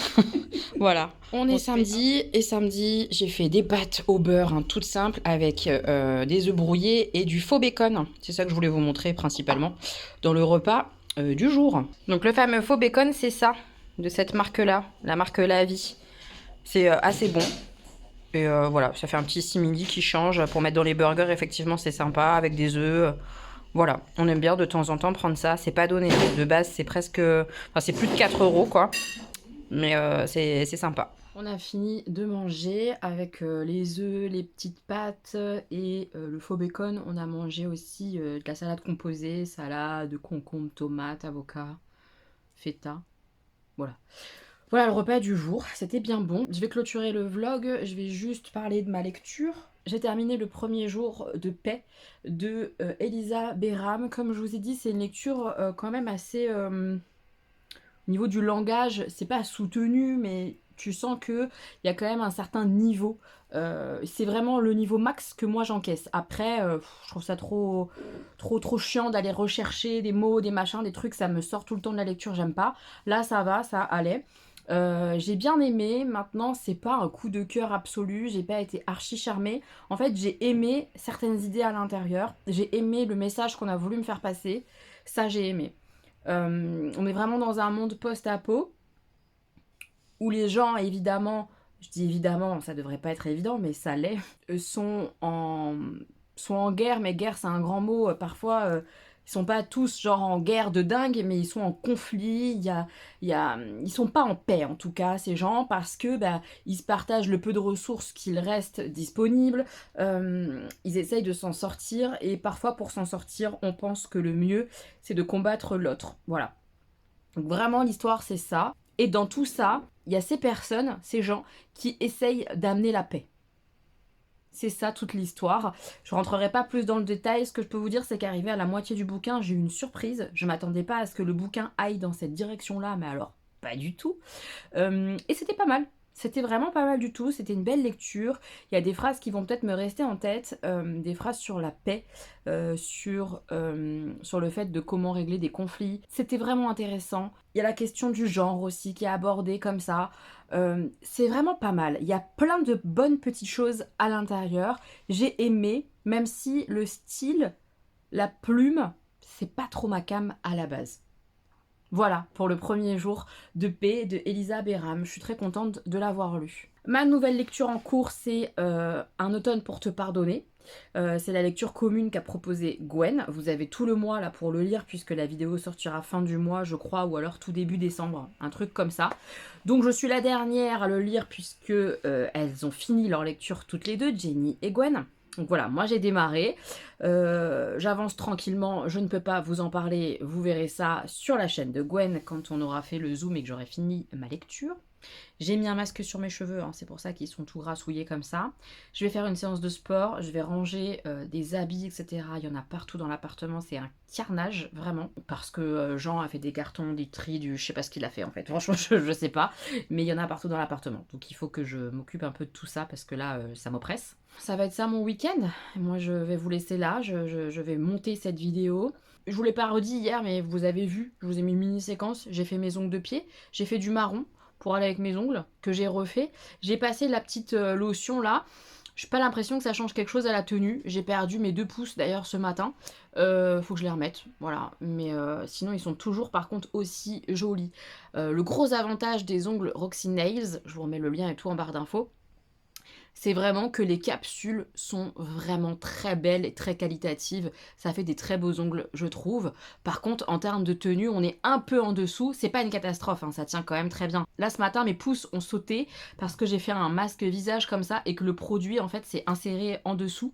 Voilà. On est samedi et samedi, j'ai fait des pâtes au beurre, hein, toutes simples, avec des œufs brouillés et du faux bacon. C'est ça que je voulais vous montrer principalement dans le repas du jour. Donc le fameux faux bacon, c'est ça, de cette marque-là, la marque La Vie. C'est assez bon. Et voilà, ça fait un petit simili qui change pour mettre dans les burgers. Effectivement, c'est sympa avec des œufs. Voilà, on aime bien de temps en temps prendre ça. C'est pas donné. De base, c'est presque... Enfin, c'est plus de 4 € quoi. Mais c'est sympa. On a fini de manger avec les œufs, les petites pâtes et le faux bacon. On a mangé aussi de la salade composée, salade, concombre, tomate, avocat, feta. Voilà. Voilà le repas du jour. C'était bien bon. Je vais clôturer le vlog. Je vais juste parler de ma lecture. J'ai terminé le premier jour de paix de Elisa Béram. Comme je vous ai dit, c'est une lecture quand même assez... au niveau du langage, c'est pas soutenu, mais tu sens qu'il y a quand même un certain niveau. C'est vraiment le niveau max que moi j'encaisse. Après, je trouve ça trop chiant d'aller rechercher des mots, des machins, des trucs. Ça me sort tout le temps de la lecture, j'aime pas. Là, ça va, ça allait. J'ai bien aimé. Maintenant, c'est pas un coup de cœur absolu. J'ai pas été archi charmée. En fait, j'ai aimé certaines idées à l'intérieur. J'ai aimé le message qu'on a voulu me faire passer. Ça, j'ai aimé. On est vraiment dans un monde post-apo où les gens, évidemment, je dis évidemment, ça devrait pas être évident, mais ça l'est, sont en guerre, mais guerre c'est un grand mot, parfois ils sont pas tous genre en guerre de dingue, mais ils sont en conflit, ils sont pas en paix en tout cas ces gens, parce que ils se partagent le peu de ressources qu'il reste disponibles, ils essayent de s'en sortir, et parfois pour s'en sortir on pense que le mieux c'est de combattre l'autre, voilà. Donc vraiment l'histoire c'est ça, et dans tout ça il y a ces personnes, ces gens qui essayent d'amener la paix. C'est ça toute l'histoire. Je rentrerai pas plus dans le détail. Ce que je peux vous dire, c'est qu'arrivé à la moitié du bouquin, j'ai eu une surprise. Je m'attendais pas à ce que le bouquin aille dans cette direction-là, mais alors pas du tout. Et c'était pas mal. C'était vraiment pas mal du tout. C'était une belle lecture. Il y a des phrases qui vont peut-être me rester en tête, des phrases sur la paix, sur le fait de comment régler des conflits. C'était vraiment intéressant. Il y a la question du genre aussi qui est abordée comme ça. C'est vraiment pas mal. Il y a plein de bonnes petites choses à l'intérieur. J'ai aimé, même si le style, la plume, c'est pas trop ma came à la base. Voilà pour le premier jour de paix de Elisa Béram. Je suis très contente de l'avoir lu. Ma nouvelle lecture en cours, c'est Un automne pour te pardonner. C'est la lecture commune qu'a proposée Gwen. Vous avez tout le mois là pour le lire, puisque la vidéo sortira fin du mois, je crois, ou alors tout début décembre, un truc comme ça. Donc je suis la dernière à le lire, puisque elles ont fini leur lecture toutes les deux, Jenny et Gwen. Donc voilà, moi j'ai démarré, j'avance tranquillement, je ne peux pas vous en parler, vous verrez ça sur la chaîne de Gwen quand on aura fait le zoom et que j'aurai fini ma lecture. J'ai mis un masque sur mes cheveux, hein, c'est pour ça qu'ils sont tout grassouillés comme ça. Je vais faire une séance de sport, je vais ranger des habits, etc. Il y en a partout dans l'appartement, c'est un carnage, vraiment. Parce que Jean a fait des cartons, du tri, je sais pas ce qu'il a fait en fait, franchement je sais pas. Mais il y en a partout dans l'appartement, donc il faut que je m'occupe un peu de tout ça parce que là ça m'oppresse. Ça va être ça mon week-end, moi je vais vous laisser là, je vais monter cette vidéo. Je vous l'ai pas redit hier mais vous avez vu, je vous ai mis une mini séquence, j'ai fait mes ongles de pied, j'ai fait du marron pour aller avec mes ongles, que j'ai refait. J'ai passé la petite lotion là. J'ai pas l'impression que ça change quelque chose à la tenue. J'ai perdu mes 2 pouces d'ailleurs ce matin. Faut que je les remette, voilà. Mais sinon ils sont toujours par contre aussi jolis. Le gros avantage des ongles Roxy Nails, je vous remets le lien et tout en barre d'infos, c'est vraiment que les capsules sont vraiment très belles et très qualitatives. Ça fait des très beaux ongles, je trouve. Par contre, en termes de tenue, on est un peu en dessous. C'est pas une catastrophe, hein, ça tient quand même très bien. Là, ce matin, mes pouces ont sauté parce que j'ai fait un masque visage comme ça et que le produit, en fait, s'est inséré en dessous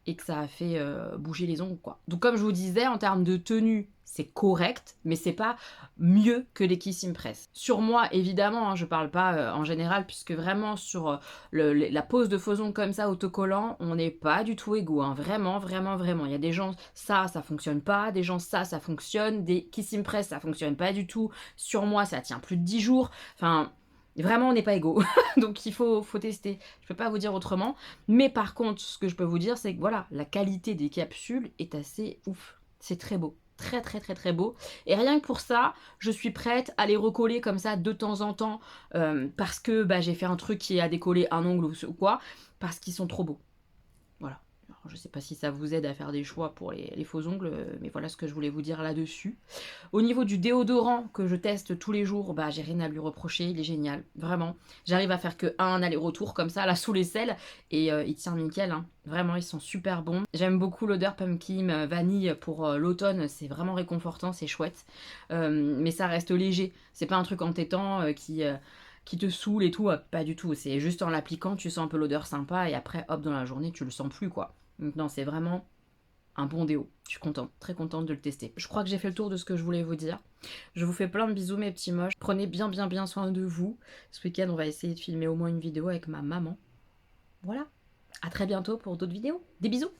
et que ça a fait bouger les ongles, quoi. Donc, comme je vous disais, en termes de tenue, c'est correct, mais c'est pas mieux que les Kissing Press. Sur moi, évidemment, hein, je parle pas en général, puisque vraiment sur la pose de faux ongles comme ça, autocollant, on n'est pas du tout égaux, hein. Vraiment, vraiment, vraiment. Il y a des gens, ça fonctionne pas, des gens, ça fonctionne, des Kissing Press, ça fonctionne pas du tout. Sur moi, ça tient plus de 10 jours. Enfin, vraiment, on n'est pas égaux. Donc, il faut tester. Je peux pas vous dire autrement. Mais par contre, ce que je peux vous dire, c'est que voilà, la qualité des capsules est assez ouf. C'est très beau. Très très très très beau. Et rien que pour ça, je suis prête à les recoller comme ça de temps en temps parce que bah, j'ai fait un truc qui a décollé un ongle ou quoi, parce qu'ils sont trop beaux. Voilà. Alors, je sais pas si ça vous aide à faire des choix pour les faux ongles, mais voilà ce que je voulais vous dire là-dessus. Au niveau du déodorant que je teste tous les jours, bah j'ai rien à lui reprocher, il est génial, vraiment. J'arrive à faire que un aller-retour comme ça, là sous l'aisselle, et il tient nickel, hein. Vraiment, ils sont super bons. J'aime beaucoup l'odeur pumpkin vanille pour l'automne, c'est vraiment réconfortant, c'est chouette. Mais ça reste léger, c'est pas un truc entêtant qui te saoule et tout, pas du tout. C'est juste en l'appliquant, tu sens un peu l'odeur sympa, et après, hop, dans la journée, tu le sens plus, quoi. Donc non, c'est vraiment un bon déo. Je suis contente, très contente de le tester. Je crois que j'ai fait le tour de ce que je voulais vous dire. Je vous fais plein de bisous mes petits moches. Prenez bien bien bien soin de vous. Ce week-end on va essayer de filmer au moins une vidéo avec ma maman. Voilà. À très bientôt pour d'autres vidéos. Des bisous.